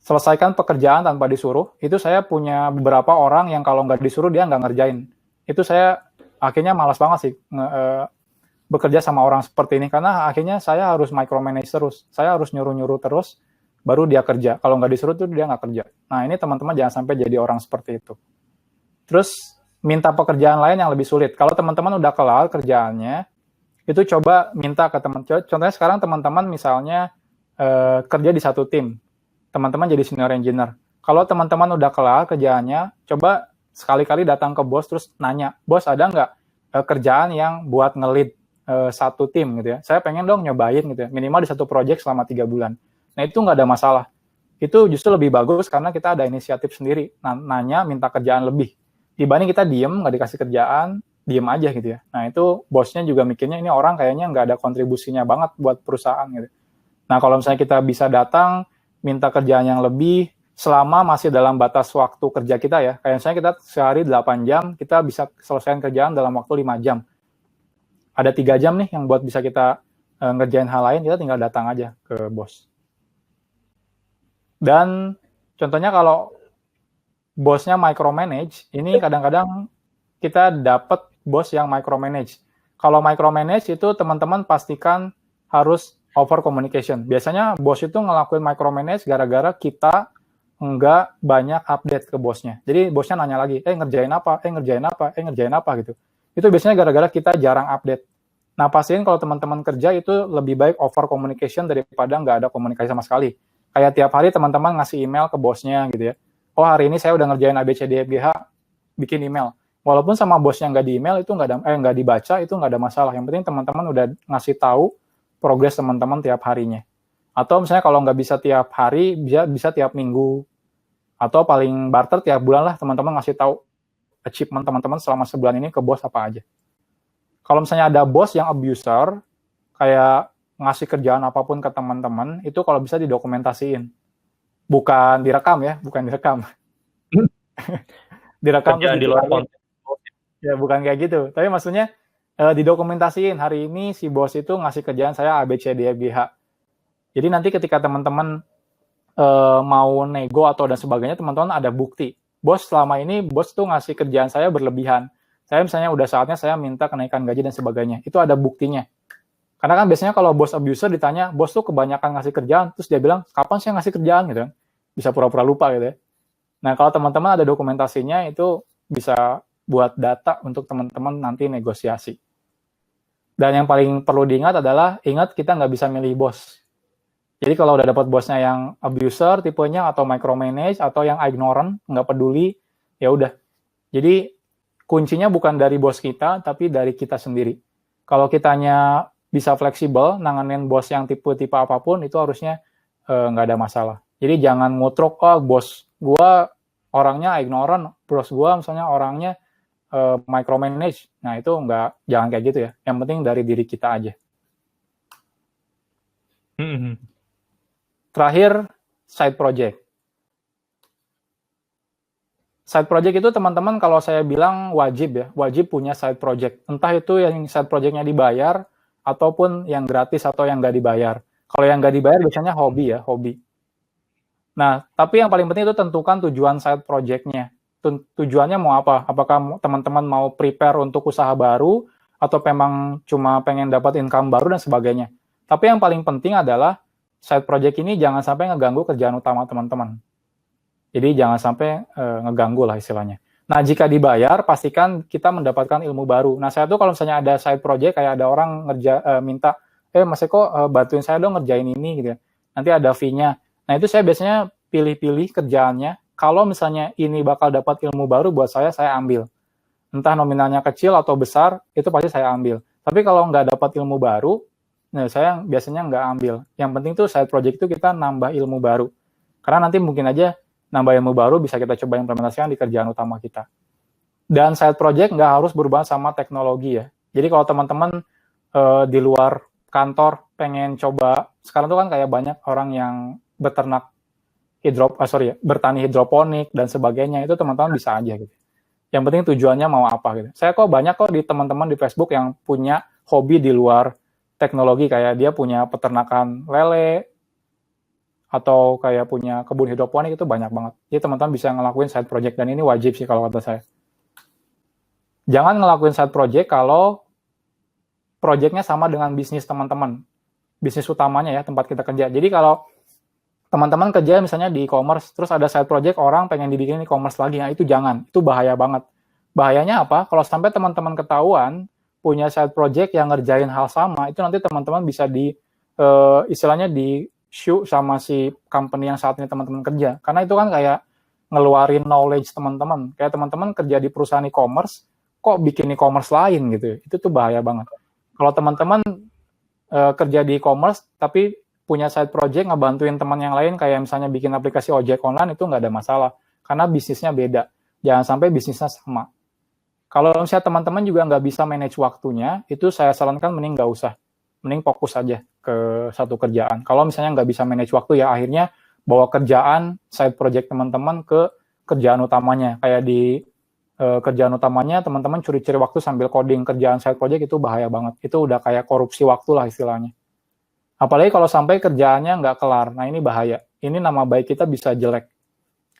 A: Selesaikan pekerjaan tanpa disuruh, itu saya punya beberapa orang yang kalau nggak disuruh dia nggak ngerjain. Itu saya akhirnya malas banget sih bekerja sama orang seperti ini, karena akhirnya saya harus micromanage terus. Saya harus nyuruh-nyuruh terus, baru dia kerja. Kalau nggak disuruh tuh dia nggak kerja. Nah, ini teman-teman jangan sampai jadi orang seperti itu. Terus, minta pekerjaan lain yang lebih sulit. Kalau teman-teman udah kelar kerjaannya, itu coba minta ke teman. Contohnya sekarang teman-teman misalnya kerja di satu tim. Teman-teman jadi senior engineer. Kalau teman-teman udah kelar kerjaannya, coba sekali-kali datang ke bos terus nanya, bos ada nggak kerjaan yang buat nge-lead satu tim gitu ya. Saya pengen dong nyobain gitu ya. Minimal di satu project selama 3 bulan. Nah, itu nggak ada masalah. Itu justru lebih bagus karena kita ada inisiatif sendiri. Nanya, minta kerjaan lebih. Dibanding kita diem, nggak dikasih kerjaan, diem aja gitu ya. Nah, itu bosnya juga mikirnya ini orang kayaknya nggak ada kontribusinya banget buat perusahaan gitu. Nah, kalau misalnya kita bisa datang, minta kerjaan yang lebih, selama masih dalam batas waktu kerja kita ya. Kayak misalnya kita sehari 8 jam, kita bisa selesaikan kerjaan dalam waktu 5 jam. Ada 3 jam nih yang buat bisa kita ngerjain hal lain, kita tinggal datang aja ke bos. Dan contohnya kalau bosnya micromanage, ini kadang-kadang kita dapat bos yang micromanage. Kalau micromanage itu teman-teman pastikan harus over communication. Biasanya bos itu ngelakuin micromanage gara-gara kita nggak banyak update ke bosnya. Jadi bosnya nanya lagi, ngerjain apa gitu. Itu biasanya gara-gara kita jarang update. Nah, pastiin kalau teman-teman kerja itu lebih baik over communication daripada nggak ada komunikasi sama sekali. Kayak tiap hari teman-teman ngasih email ke bosnya gitu ya. Oh, hari ini saya udah ngerjain ABCDFGH, bikin email. Walaupun sama bosnya nggak di email, itu nggak dibaca, itu nggak ada masalah. Yang penting teman-teman udah ngasih tahu progres teman-teman tiap harinya. Atau misalnya kalau nggak bisa tiap hari, bisa tiap minggu. Atau paling barter tiap bulan lah teman-teman ngasih tahu achievement teman-teman selama sebulan ini ke bos apa aja. Kalau misalnya ada bos yang abuser, kayak ngasih kerjaan apapun ke teman-teman, itu kalau bisa didokumentasiin. Bukan direkam ya, bukan direkam. Direkam
B: Kerjaan di luar konten.
A: Ya, bukan kayak gitu. Tapi maksudnya didokumentasiin, hari ini si bos itu ngasih kerjaan saya A, B, C, D, E, F, G, H. Jadi nanti ketika teman-teman mau nego atau dan sebagainya, teman-teman ada bukti. Bos selama ini, bos tuh ngasih kerjaan saya berlebihan. Saya misalnya udah saatnya saya minta kenaikan gaji dan sebagainya. Itu ada buktinya. Karena kan biasanya kalau bos abuser ditanya, bos tuh kebanyakan ngasih kerjaan, terus dia bilang, kapan saya ngasih kerjaan gitu kan? Bisa pura-pura lupa gitu ya. Nah, kalau teman-teman ada dokumentasinya, itu bisa buat data untuk teman-teman nanti negosiasi. Dan yang paling perlu diingat adalah, ingat kita nggak bisa milih bos. Jadi kalau udah dapat bosnya yang abuser tipenya, atau micromanage, atau yang ignorant, nggak peduli, ya udah. Jadi kuncinya bukan dari bos kita, tapi dari kita sendiri. Kalau kitanya bisa fleksibel, nanganin bos yang tipe-tipe apapun, itu harusnya nggak ada masalah. Jadi jangan ngutruk, bos gua orangnya ignorant, bos gua misalnya orangnya micromanage. Nah, itu jangan kayak gitu ya. Yang penting dari diri kita aja. Terakhir, side project. Side project itu teman-teman kalau saya bilang wajib ya, wajib punya side project. Entah itu yang side projectnya dibayar, ataupun yang gratis atau yang nggak dibayar. Kalau yang nggak dibayar biasanya hobi ya, hobi. Nah, tapi yang paling penting itu tentukan tujuan side project-nya. Tujuannya mau apa? Apakah teman-teman mau prepare untuk usaha baru, atau memang cuma pengen dapat income baru dan sebagainya. Tapi yang paling penting adalah side project ini jangan sampai ngeganggu kerjaan utama teman-teman. Jadi jangan sampai ngeganggu lah istilahnya. Nah, jika dibayar, pastikan kita mendapatkan ilmu baru. Nah, saya tuh kalau misalnya ada side project, kayak ada orang minta, Mas Eko bantuin saya dong ngerjain ini gitu ya. Nanti ada fee-nya. Nah, itu saya biasanya pilih-pilih kerjaannya. Kalau misalnya ini bakal dapat ilmu baru buat saya ambil. Entah nominalnya kecil atau besar, itu pasti saya ambil. Tapi kalau nggak dapat ilmu baru, nah saya biasanya nggak ambil. Yang penting tuh side project itu kita nambah ilmu baru. Karena nanti mungkin aja nambah ilmu baru bisa kita coba implementasikan di kerjaan utama kita. Dan side project nggak harus berhubungan sama teknologi ya. Jadi kalau teman-teman di luar kantor pengen coba, sekarang tuh kan kayak banyak orang yang beternak bertani hidroponik dan sebagainya, itu teman-teman bisa aja gitu. Yang penting tujuannya mau apa gitu. Saya banyak di teman-teman di Facebook yang punya hobi di luar teknologi, kayak dia punya peternakan lele, atau kayak punya kebun hidroponik, itu banyak banget. Jadi teman-teman bisa ngelakuin side project, dan ini wajib sih kalau kata saya. Jangan ngelakuin side project kalau projectnya sama dengan bisnis teman-teman. Bisnis utamanya ya, tempat kita kerja. Jadi kalau teman-teman kerja misalnya di e-commerce, terus ada side project orang pengen dibikin e-commerce lagi, nah itu jangan. Itu bahaya banget. Bahayanya apa? Kalau sampai teman-teman ketahuan punya side project yang ngerjain hal sama, itu nanti teman-teman bisa istilahnya di show sama si company yang saat ini teman-teman kerja. Karena itu kan kayak ngeluarin knowledge teman-teman. Kayak teman-teman kerja di perusahaan e-commerce, kok bikin e-commerce lain gitu. Itu tuh bahaya banget. Kalau teman-teman kerja di e-commerce, tapi punya side project ngebantuin teman yang lain, kayak misalnya bikin aplikasi ojek online, itu nggak ada masalah. Karena bisnisnya beda. Jangan sampai bisnisnya sama. Kalau misalnya teman-teman juga nggak bisa manage waktunya, itu saya sarankan mending nggak usah. Mending fokus aja ke satu kerjaan. Kalau misalnya nggak bisa manage waktu, ya akhirnya bawa kerjaan side project teman-teman ke kerjaan utamanya. Kayak di kerjaan utamanya teman-teman curi-curi waktu sambil coding, kerjaan side project itu bahaya banget. Itu udah kayak korupsi waktu lah istilahnya. Apalagi kalau sampai kerjaannya nggak kelar. Nah, ini bahaya. Ini nama baik kita bisa jelek.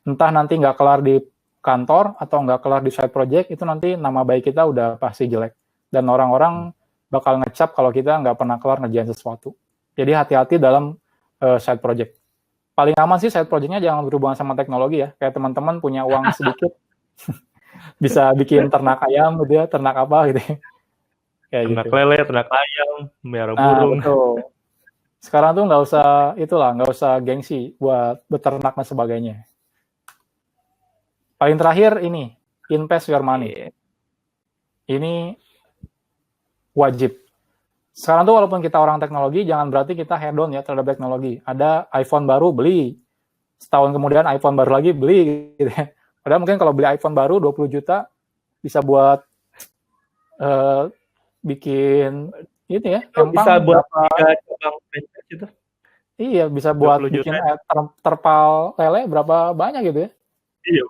A: Entah nanti nggak kelar di kantor atau nggak kelar di side project, itu nanti nama baik kita udah pasti jelek. Dan orang-orang bakal ngecap kalau kita nggak pernah kelar ngerjain sesuatu. Jadi hati-hati dalam side project. Paling aman sih side projectnya jangan berhubungan sama teknologi ya. Kayak teman-teman punya uang sedikit, bisa bikin ternak ayam gitu ya, ternak apa gitu. Kayak
B: ternak
A: gitu.
B: Lele, ternak ayam, melihara burung.
A: Betul. Sekarang tuh nggak usah gengsi buat beternak dan sebagainya. Paling terakhir ini, invest your money. Ini wajib. sekarang tuh walaupun kita orang teknologi, jangan berarti kita head on ya terhadap teknologi. Ada iPhone baru, beli. Setahun kemudian iPhone baru lagi, beli. Gitu ya. Padahal mungkin kalau beli iPhone baru 20 juta, bisa buat bikin ini ya,
B: Bisa buat 3 cabang franchise gitu.
A: Iya, bisa buat bikin terpal lele berapa banyak gitu ya.
B: Iya.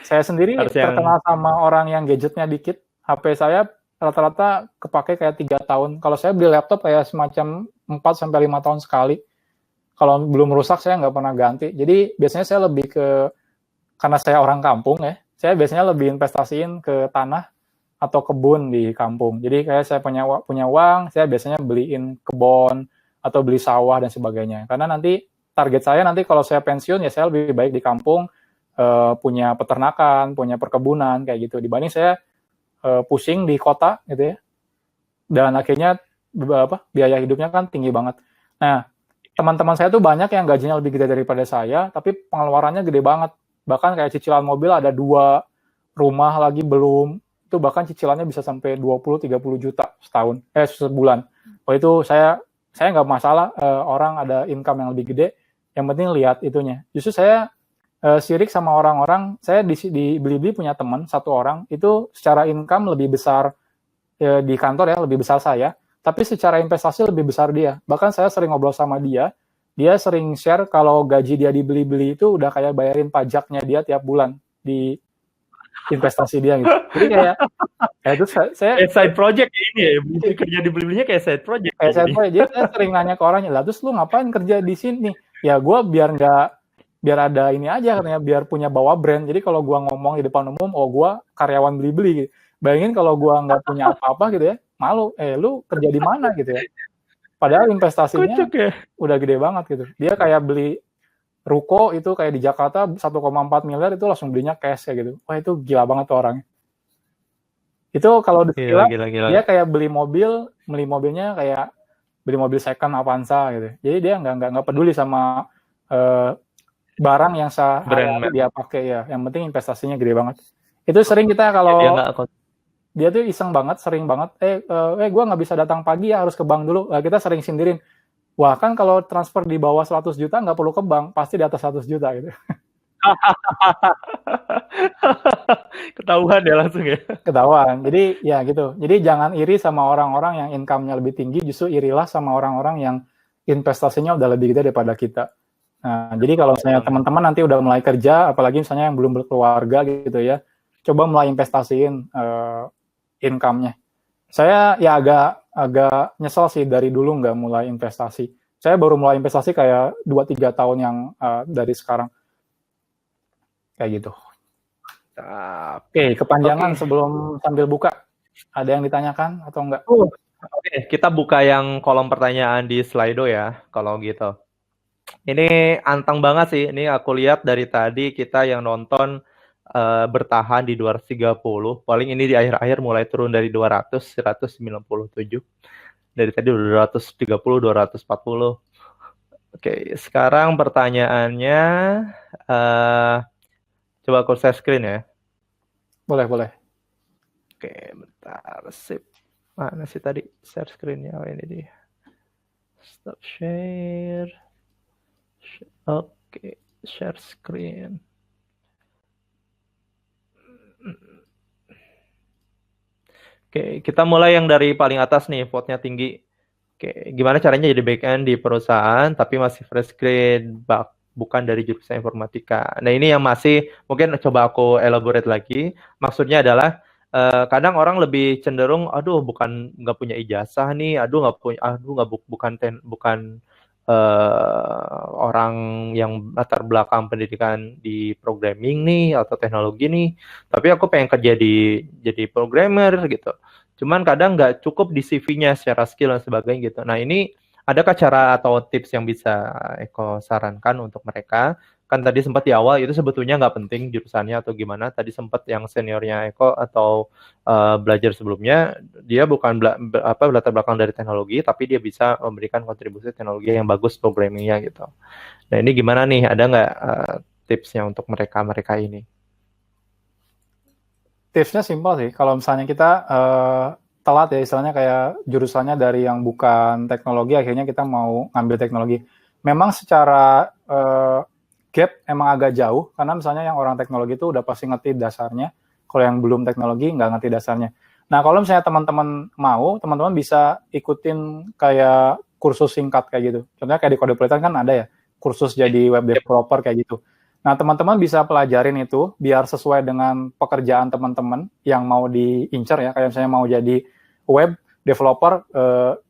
A: Saya sendiri terkenal sama orang yang gadgetnya dikit. HP saya rata-rata kepake kayak 3 tahun. Kalau saya beli laptop kayak semacam 4-5 tahun sekali. Kalau belum rusak saya nggak pernah ganti. Jadi biasanya saya lebih karena saya orang kampung ya, saya biasanya lebih investasiin ke tanah atau kebun di kampung. Jadi kayak saya punya uang, saya biasanya beliin kebun atau beli sawah dan sebagainya. Karena nanti target saya nanti kalau saya pensiun ya saya lebih baik di kampung, punya peternakan, punya perkebunan kayak gitu. Dibanding saya pusing di kota gitu ya. Dan akhirnya biaya hidupnya kan tinggi banget. Nah, teman-teman saya tuh banyak yang gajinya lebih gede daripada saya, tapi pengeluarannya gede banget. Bahkan kayak cicilan mobil ada 2, rumah lagi belum. Itu bahkan cicilannya bisa sampai 20-30 juta sebulan. Oh itu saya nggak masalah orang ada income yang lebih gede, yang penting lihat itunya. Justru saya sirik sama orang-orang, saya di Blibli punya teman satu orang, itu secara income lebih besar di kantor ya, lebih besar saya, tapi secara investasi lebih besar dia. Bahkan saya sering ngobrol sama dia sering share kalau gaji dia di Blibli itu udah kayak bayarin pajaknya dia tiap bulan di investasi dia gitu. Jadi kayak itu saya
B: side project ini ya, kerja di Blibli-nya kayak side project.
A: Kayak side project. Jadi saya sering nanya ke orangnya, lah terus lu ngapain kerja di sini? Ya gue biar ada ini aja katanya, biar punya bawa brand. Jadi kalau gue ngomong di depan umum, oh gue karyawan Blibli gitu. Bayangin kalau gue nggak punya apa-apa gitu ya, malu. Lu kerja di mana gitu ya? Padahal investasinya udah gede banget gitu. Dia kayak beli ruko itu kayak di Jakarta 1,4 miliar itu langsung belinya cash kayak gitu. Wah itu gila banget tuh orangnya. Itu kalau gila. Dia kayak beli mobilnya kayak beli mobil second Avanza gitu. Jadi dia nggak peduli sama barang yang sehari-hari dia pakai ya. Yang penting investasinya gede banget. Itu sering kita kalau dia tuh iseng banget, sering banget. Gue nggak bisa datang pagi ya, harus ke bank dulu. Kita sering sindirin. Wah kan kalau transfer di bawah 100 juta nggak perlu ke bank, pasti di atas 100 juta gitu.
B: Ketahuan ya langsung ya.
A: Ketahuan. Jadi ya gitu. Jadi jangan iri sama orang-orang yang income-nya lebih tinggi, justru irilah sama orang-orang yang investasinya udah lebih gede daripada kita. Nah, jadi kalau misalnya teman-teman nanti udah mulai kerja, apalagi misalnya yang belum berkeluarga gitu ya, coba mulai investasiin income-nya. Saya ya agak nyesel sih dari dulu nggak mulai investasi. Saya baru mulai investasi kayak 2-3 tahun yang dari sekarang. Kayak gitu. Oke, kepanjangan sebelum sambil buka. Ada yang ditanyakan atau enggak?
B: Oke, kita buka yang kolom pertanyaan di Slido ya, kalau gitu. Ini anteng banget sih. Ini aku lihat dari tadi kita yang nonton bertahan di 230. Paling ini di akhir-akhir mulai turun dari 200, 197. Dari tadi 230, 240. Oke, sekarang pertanyaannya coba aku share screen ya.
A: Boleh.
B: Oke, bentar. Sip. Mana sih tadi share screen-nya? Oh, ini dia. Stop share. Oke, share screen. Oke, kita mulai yang dari paling atas nih, vote-nya tinggi. Oke, gimana caranya jadi back-end di perusahaan tapi masih fresh grade, bukan dari jurusan informatika. Nah, ini yang masih mungkin coba aku elaborate lagi. Maksudnya adalah kadang orang lebih cenderung, nggak punya ijazah nih, bukan orang yang latar belakang pendidikan di programming nih atau teknologi nih, tapi aku pengen kerja jadi programmer gitu. Cuman kadang nggak cukup di CV-nya secara skill dan sebagainya gitu. Nah ini adakah cara atau tips yang bisa Eko sarankan untuk mereka? Kan tadi sempat di awal itu sebetulnya nggak penting jurusannya atau gimana. Tadi sempat yang seniornya Eko atau belajar sebelumnya, dia bukan latar belakang dari teknologi, tapi dia bisa memberikan kontribusi teknologi yang bagus programmingnya gitu. Nah ini gimana nih? Ada nggak tipsnya untuk mereka ini?
A: Tipsnya simpel sih. Kalau misalnya kita telat ya, istilahnya kayak jurusannya dari yang bukan teknologi, akhirnya kita mau ngambil teknologi. Memang secara gap emang agak jauh, karena misalnya yang orang teknologi itu udah pasti ngerti dasarnya, kalau yang belum teknologi nggak ngerti dasarnya. Nah, kalau misalnya teman-teman mau, teman-teman bisa ikutin kayak kursus singkat kayak gitu. Contohnya kayak di Kodepolitan kan ada ya, kursus jadi web developer kayak gitu. Nah, teman-teman bisa pelajarin itu biar sesuai dengan pekerjaan teman-teman yang mau diincar ya. Kayak misalnya mau jadi web developer,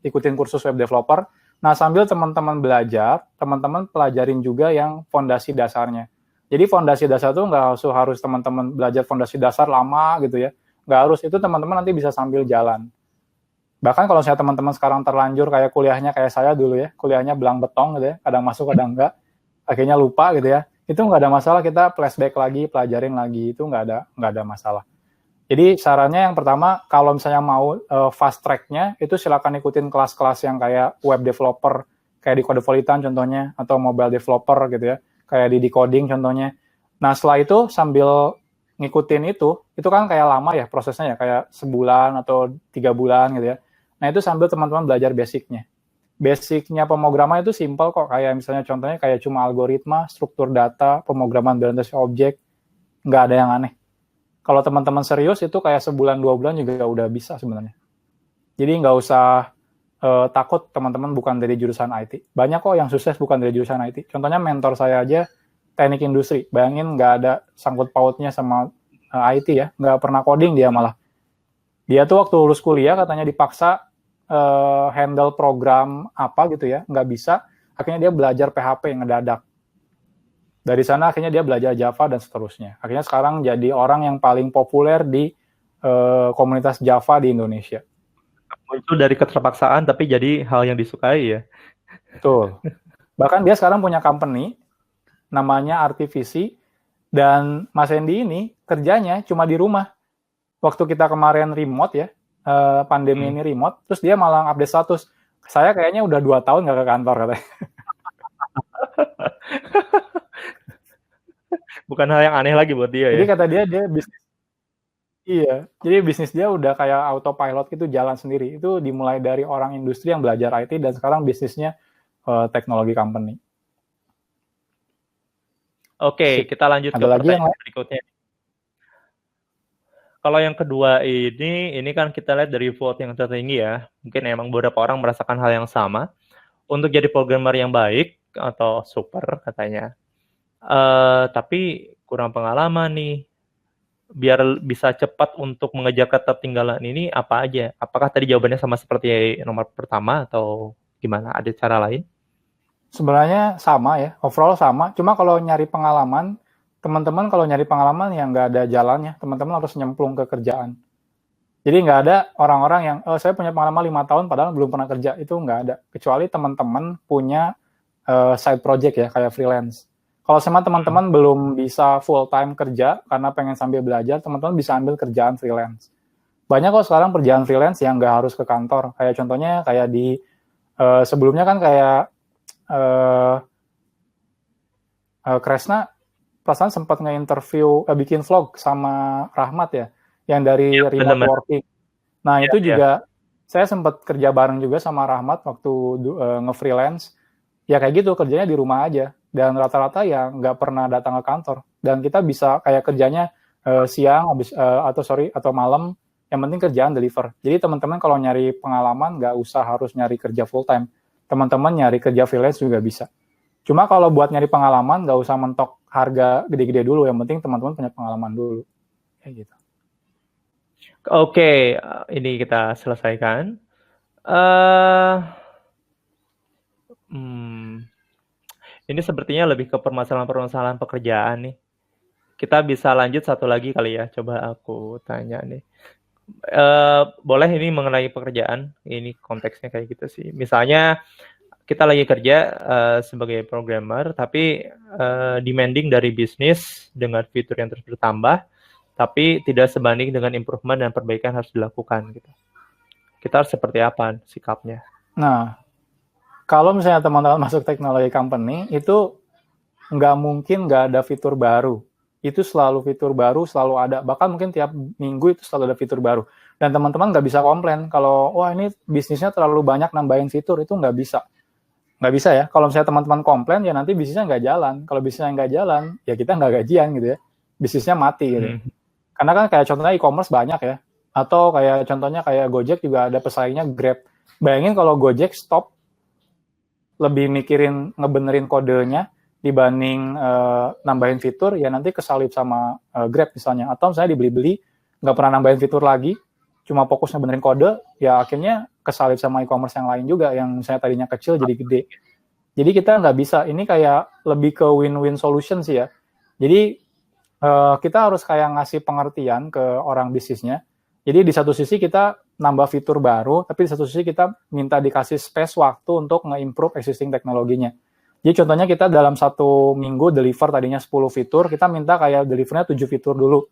A: ikutin kursus web developer. Nah, sambil teman-teman belajar, teman-teman pelajarin juga yang fondasi dasarnya. Jadi fondasi dasar itu nggak harus teman-teman belajar fondasi dasar lama gitu ya. Nggak harus, itu teman-teman nanti bisa sambil jalan. Bahkan kalau misalnya teman-teman sekarang terlanjur kayak kuliahnya kayak saya dulu ya, kuliahnya belang betong gitu ya, kadang masuk kadang enggak, akhirnya lupa gitu ya. Itu nggak ada masalah, kita flashback lagi, pelajarin lagi, itu nggak ada masalah. Jadi sarannya yang pertama, kalau misalnya mau fast track-nya, itu silakan ikutin kelas-kelas yang kayak web developer, kayak di Kodepolitan contohnya, atau mobile developer gitu ya, kayak di Decoding contohnya. Nah setelah itu sambil ngikutin itu kan kayak lama ya prosesnya ya, kayak sebulan atau 3 bulan gitu ya. Nah itu sambil teman-teman belajar basicnya. Basicnya pemrograman itu simpel kok, kayak misalnya contohnya kayak cuma algoritma, struktur data, pemrograman berorientasi objek, nggak ada yang aneh. Kalau teman-teman serius itu kayak sebulan 2 bulan juga udah bisa sebenarnya. Jadi nggak usah takut teman-teman bukan dari jurusan IT. Banyak kok yang sukses bukan dari jurusan IT. Contohnya mentor saya aja teknik industri, bayangin nggak ada sangkut pautnya sama IT ya, nggak pernah coding dia malah. Dia tuh waktu lulus kuliah katanya dipaksa handle program apa gitu ya, nggak bisa, akhirnya dia belajar PHP ngedadak. Dari sana akhirnya dia belajar Java dan seterusnya. Akhirnya sekarang jadi orang yang paling populer di komunitas Java di Indonesia.
B: Itu dari keterpaksaan tapi jadi hal yang disukai ya.
A: Betul. Bahkan dia sekarang punya company namanya Artivisi, dan Mas Hendy ini kerjanya cuma di rumah. Waktu kita kemarin remote ya, pandemi ini remote, terus dia malah update status. Saya kayaknya udah 2 tahun nggak ke kantor katanya.
B: Bukan hal yang aneh lagi buat dia.
A: Jadi
B: ya.
A: kata dia bisnis. Iya, jadi bisnis dia udah kayak autopilot gitu, jalan sendiri. Itu dimulai dari orang industri yang belajar IT dan sekarang bisnisnya teknologi company.
B: Oke, kita lanjut ke pertanyaan berikutnya. Kalau yang kedua ini kan kita lihat dari vote yang tertinggi ya. Mungkin emang beberapa orang merasakan hal yang sama. Untuk jadi programmer yang baik atau super katanya. Tapi kurang pengalaman nih. Biar bisa cepat untuk mengejar ketertinggalan ini apa aja? Apakah tadi jawabannya sama seperti nomor pertama atau gimana? Ada cara lain?
A: Sebenarnya sama ya, overall sama. Cuma kalau nyari pengalaman, teman-teman kalau nyari pengalaman yang nggak ada jalannya, teman-teman harus nyemplung ke kerjaan. Jadi nggak ada orang-orang yang, saya punya pengalaman 5 tahun padahal belum pernah kerja, itu nggak ada. Kecuali teman-teman punya side project ya, kayak freelance. Kalau sama teman-teman belum bisa full-time kerja karena pengen sambil belajar, teman-teman bisa ambil kerjaan freelance. Banyak kok sekarang kerjaan freelance yang nggak harus ke kantor. Kayak contohnya kayak di, sebelumnya kan kayak Kresna perasaan sempat nge-interview, bikin vlog sama Rahmat ya, yang dari remote working. Nah itu juga saya sempat kerja bareng juga sama Rahmat waktu nge-freelance. Ya kayak gitu, kerjanya di rumah aja. Dan rata-rata ya nggak pernah datang ke kantor. Dan kita bisa kayak kerjanya siang atau malam, yang penting kerjaan deliver. Jadi teman-teman kalau nyari pengalaman nggak usah harus nyari kerja full time. Teman-teman nyari kerja freelance juga bisa. Cuma kalau buat nyari pengalaman nggak usah mentok harga gede-gede dulu. Yang penting teman-teman punya pengalaman dulu. Kayak gitu.
B: Oke, ini kita selesaikan. Ini sepertinya lebih ke permasalahan-permasalahan pekerjaan nih. Kita bisa lanjut satu lagi kali ya. Coba aku tanya nih. Boleh ini mengenai pekerjaan. Ini konteksnya kayak gitu sih. Misalnya kita lagi kerja sebagai programmer, tapi demanding dari bisnis dengan fitur yang terus bertambah, tapi tidak sebanding dengan improvement dan perbaikan harus dilakukan gitu. Kita harus seperti apa sikapnya?
A: Nah, kalau misalnya teman-teman masuk teknologi company, itu nggak mungkin nggak ada fitur baru. Itu selalu fitur baru, selalu ada. Bahkan mungkin tiap minggu itu selalu ada fitur baru. Dan teman-teman nggak bisa komplain kalau wah ini bisnisnya terlalu banyak nambahin fitur, itu nggak bisa. Nggak bisa ya. Kalau misalnya teman-teman komplain ya nanti bisnisnya nggak jalan. Kalau bisnisnya nggak jalan ya kita nggak gajian gitu ya. Bisnisnya mati gitu. Karena kan kayak contohnya e-commerce banyak ya. Atau kayak contohnya kayak Gojek juga ada pesaingnya Grab. Bayangin kalau Gojek stop, lebih mikirin ngebenerin kodenya dibanding nambahin fitur, ya nanti kesalip sama Grab misalnya. Atau misalnya dibeli-beli, nggak pernah nambahin fitur lagi, cuma fokus ngebenerin kode, ya akhirnya kesalip sama e-commerce yang lain juga, yang misalnya tadinya kecil jadi gede. Jadi kita nggak bisa, ini kayak lebih ke win-win solution sih ya. Jadi kita harus kayak ngasih pengertian ke orang bisnisnya. Jadi di satu sisi kita nambah fitur baru, tapi di satu sisi kita minta dikasih space waktu untuk nge-improve existing teknologinya. Jadi contohnya kita dalam 1 minggu deliver tadinya 10 fitur, kita minta kayak delivernya 7 fitur dulu.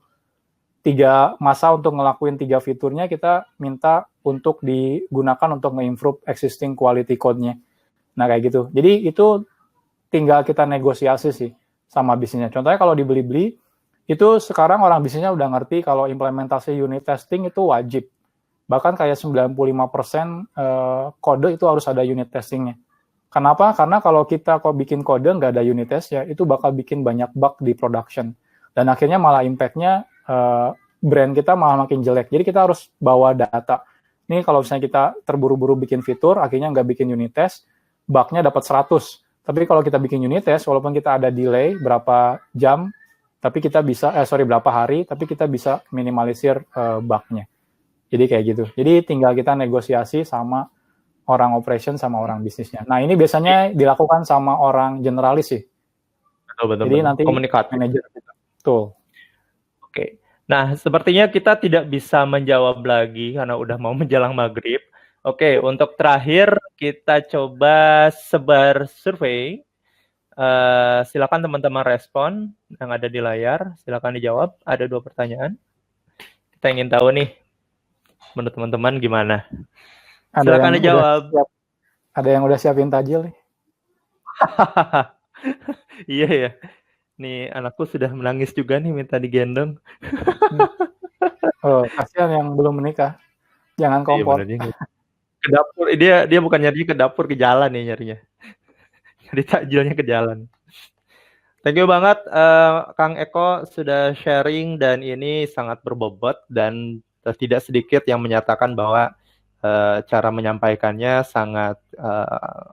A: 3 masa untuk ngelakuin 3 fiturnya kita minta untuk digunakan untuk nge-improve existing quality code-nya. Nah kayak gitu. Jadi itu tinggal kita negosiasi sih sama bisnisnya. Contohnya kalau dibeli-beli, itu sekarang orang bisnisnya udah ngerti kalau implementasi unit testing itu wajib. Bahkan kayak 95% kode itu harus ada unit testingnya. Kenapa? Karena kalau kita bikin kode nggak ada unit test ya, itu bakal bikin banyak bug di production. Dan akhirnya malah impact-nya brand kita malah makin jelek. Jadi kita harus bawa data. Ini kalau misalnya kita terburu-buru bikin fitur, akhirnya nggak bikin unit test, bug-nya dapat 100. Tapi kalau kita bikin unit test, walaupun kita ada delay berapa jam, tapi kita bisa, berapa hari, tapi kita bisa minimalisir bug-nya. Jadi kayak gitu. Jadi tinggal kita negosiasi sama orang operation sama orang bisnisnya. Nah ini biasanya dilakukan sama orang generalis sih.
B: Betul.
A: Jadi nanti
B: komunikatif.
A: manajer kita. Betul.
B: Oke. Nah, sepertinya kita tidak bisa menjawab lagi karena udah mau menjelang maghrib. Oke, untuk terakhir kita coba sebar survei. Silakan teman-teman respon yang ada di layar. Silakan dijawab. Ada 2 pertanyaan. Kita ingin tahu nih, menurut teman-teman gimana? Silakan dijawab.
A: Ada yang udah siapin tajil nih.
B: Iya ya. Nih anakku sudah menangis juga nih minta digendong.
A: Oh, kasihan yang belum menikah. Jangan kompor.
B: Iya, ke dapur. Dia bukan nyari ke dapur, ke jalan nih nyarinya. Jadi takjilnya ke jalan. Thank you banget Kang Eko sudah sharing dan ini sangat berbobot dan tidak sedikit yang menyatakan bahwa cara menyampaikannya sangat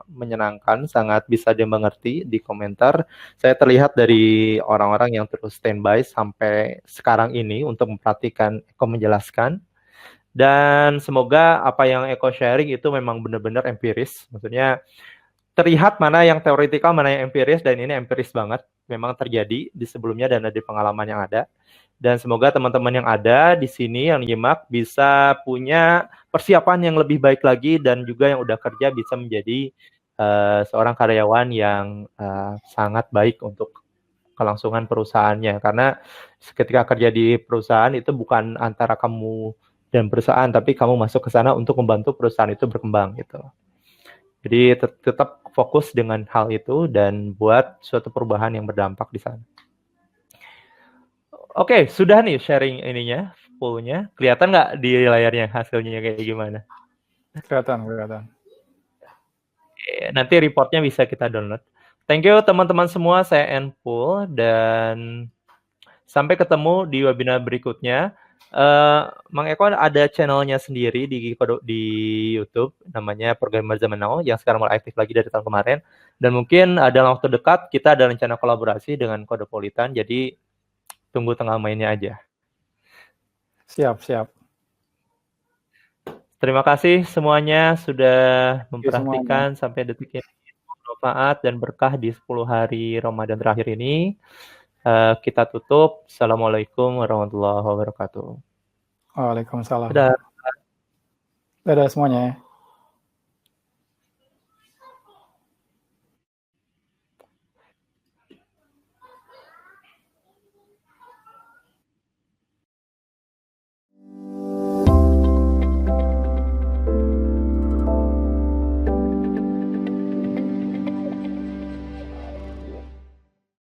B: menyenangkan, sangat bisa dimengerti di komentar. Saya terlihat dari orang-orang yang terus standby sampai sekarang ini untuk memperhatikan Eko menjelaskan. Dan semoga apa yang Eko sharing itu memang benar-benar empiris. Maksudnya terlihat mana yang teoretikal, mana yang empiris, dan ini empiris banget. Memang terjadi di sebelumnya dan ada pengalaman yang ada. Dan semoga teman-teman yang ada di sini yang nyimak bisa punya persiapan yang lebih baik lagi dan juga yang udah kerja bisa menjadi seorang karyawan yang sangat baik untuk kelangsungan perusahaannya. Karena ketika kerja di perusahaan itu bukan antara kamu dan perusahaan, tapi kamu masuk ke sana untuk membantu perusahaan itu berkembang gitu. Jadi tetap fokus dengan hal itu dan buat suatu perubahan yang berdampak di sana. Oke, sudah nih sharing ininya, full-nya. Kelihatan nggak di layarnya hasilnya kayak gimana?
A: Kelihatan.
B: Nanti reportnya bisa kita download. Thank you teman-teman semua, saya Enpul dan sampai ketemu di webinar berikutnya. Mang Eko ada channelnya sendiri di YouTube, namanya Programmer Zaman Now, yang sekarang mulai aktif lagi dari tahun kemarin. Dan mungkin dalam waktu dekat kita ada rencana kolaborasi dengan Kodepolitan, jadi tunggu tengah mainnya aja.
A: Siap.
B: Terima kasih semuanya sudah memperhatikan sampai detik ini. Manfaat dan berkah di 10 hari Ramadan terakhir ini. Kita tutup. Assalamualaikum warahmatullahi wabarakatuh.
A: Waalaikumsalam.
B: Dadah.
A: Dadah semuanya ya.